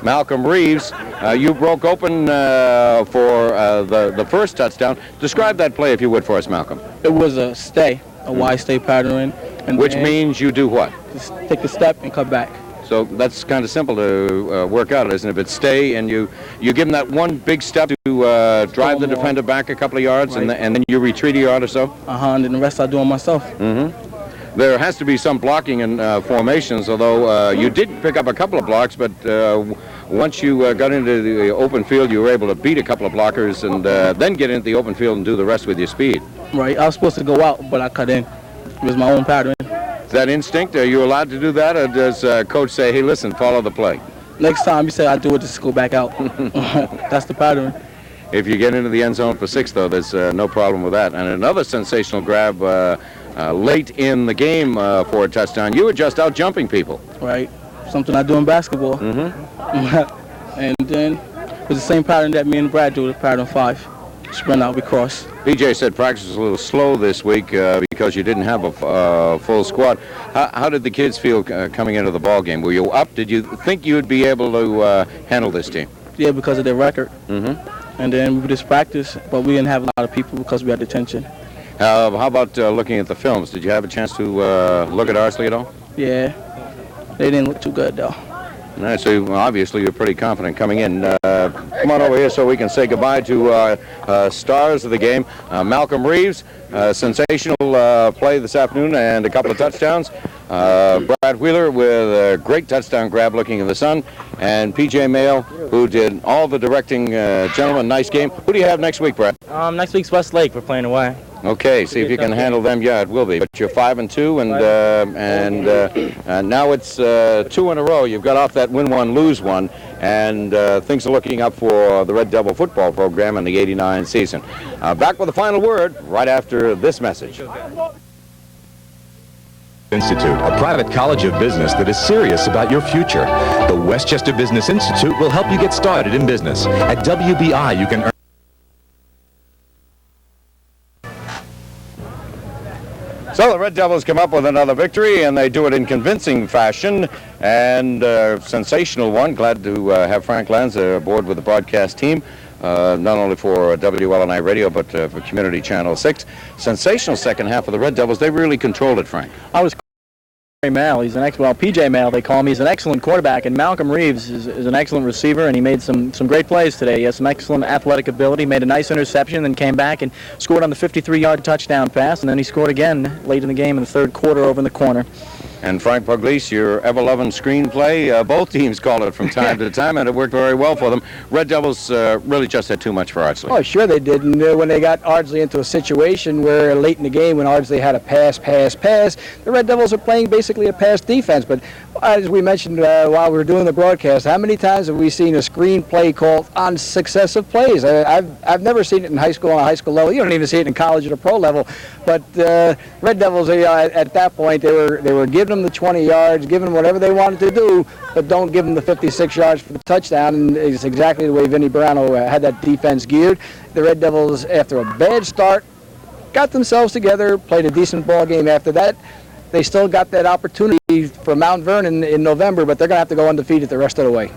Malcolm Reeves. You broke open for the first touchdown. Describe that play, if you would, for us, Malcolm. It was a stay, a wide stay pattern. Which means you do what? Just take a step and come back. So that's kind of simple to work out, isn't it? If it's stay and you give them that one big step to drive the defender back a couple of yards, right, and then you retreat a yard or so? And then the rest I do on myself. Mm-hmm. There has to be some blocking in formations, although you did pick up a couple of blocks, but once you got into the open field, you were able to beat a couple of blockers and then get into the open field and do the rest with your speed. Right. I was supposed to go out, but I cut in. It was my own pattern. Is that instinct? Are you allowed to do that, or does coach say, hey, listen, follow the play? Next time you say I do it, just go back out. That's the pattern. If you get into the end zone for 6, though, there's no problem with that. And another sensational grab late in the game for a touchdown. You were just out jumping people. Right. Something I do in basketball. And then it was the same pattern that me and Brad do, the pattern 5. Sprint out, we cross. BJ said practice was a little slow this week because you didn't have a full squad. How did the kids feel coming into the ball game? Were you up? Did you think you'd be able to handle this team? Yeah, because of their record. And then we just practiced, but we didn't have a lot of people because we had detention. How about looking at the films? Did you have a chance to look at Ardsley at all? Yeah, they didn't look too good though. All right, so obviously you're pretty confident coming in. Come on over here so we can say goodbye to stars of the game. Malcolm Reeves, sensational play this afternoon and a couple of touchdowns. Brad Wheeler with a great touchdown grab looking in the sun, and P.J. Mail, who did all the directing. Gentlemen, nice game. Who do you have next week, Brad? Next week's Westlake. We're playing away. Okay, see if you can handle them. Yeah, it will be. But you're 5-2, and now it's 2 in a row. You've got off that win one, lose one, and things are looking up for the Red Devil football program in the '89 season. Back with the final word right after this message. Institute, a private college of business that is serious about your future. The Westchester Business Institute will help you get started in business. At WBI, you can earn. So the Red Devils come up with another victory, and they do it in convincing fashion, and sensational one. Glad to have Frank Lanza aboard with the broadcast team, not only for WLNI Radio, but for Community Channel 6. Sensational second half of the Red Devils. They really controlled it, Frank. I was Mal. He's PJ Mal, they call him. He's an excellent quarterback, and Malcolm Reeves is an excellent receiver, and he made some great plays today. He has some excellent athletic ability, made a nice interception, then came back and scored on the 53-yard touchdown pass, and then he scored again late in the game in the third quarter over in the corner. And Frank Pugliese, your ever-loving screenplay, both teams called it from time to time, and it worked very well for them. Red Devils really just had too much for Ardsley. Oh, sure they did. And when they got Ardsley into a situation where late in the game when Ardsley had a pass, the Red Devils are playing basically a pass defense. But as we mentioned while we were doing the broadcast, how many times have we seen a screenplay called on successive plays? I've never seen it in high school on a high school level. You don't even see it in college at a pro level. But Red Devils, at that point, they were giving them the 20 yards, giving them whatever they wanted to do, but don't give them the 56 yards for the touchdown. And it's exactly the way Vinny Brano had that defense geared. The Red Devils, after a bad start, got themselves together, played a decent ball game after that. They still got that opportunity for Mount Vernon in November, but they're going to have to go undefeated the rest of the way.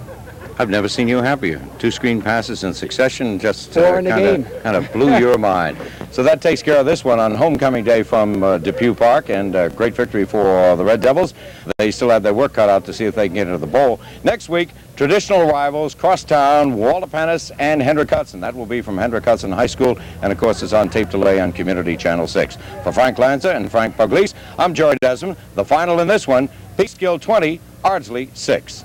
I've never seen you happier. 2 screen passes in succession just kind of blew your mind. So that takes care of this one on homecoming day from Depew Park, and a great victory for the Red Devils. They still have their work cut out to see if they can get into the bowl. Next week, traditional rivals, Crosstown, Wallapanis, and Hendrick Hudson. That will be from Hendrick Hudson High School, and of course it's on tape delay on Community Channel 6. For Frank Lanza and Frank Pugliese, I'm Jerry Desmond. The final in this one, Peekskill 20, Ardsley 6.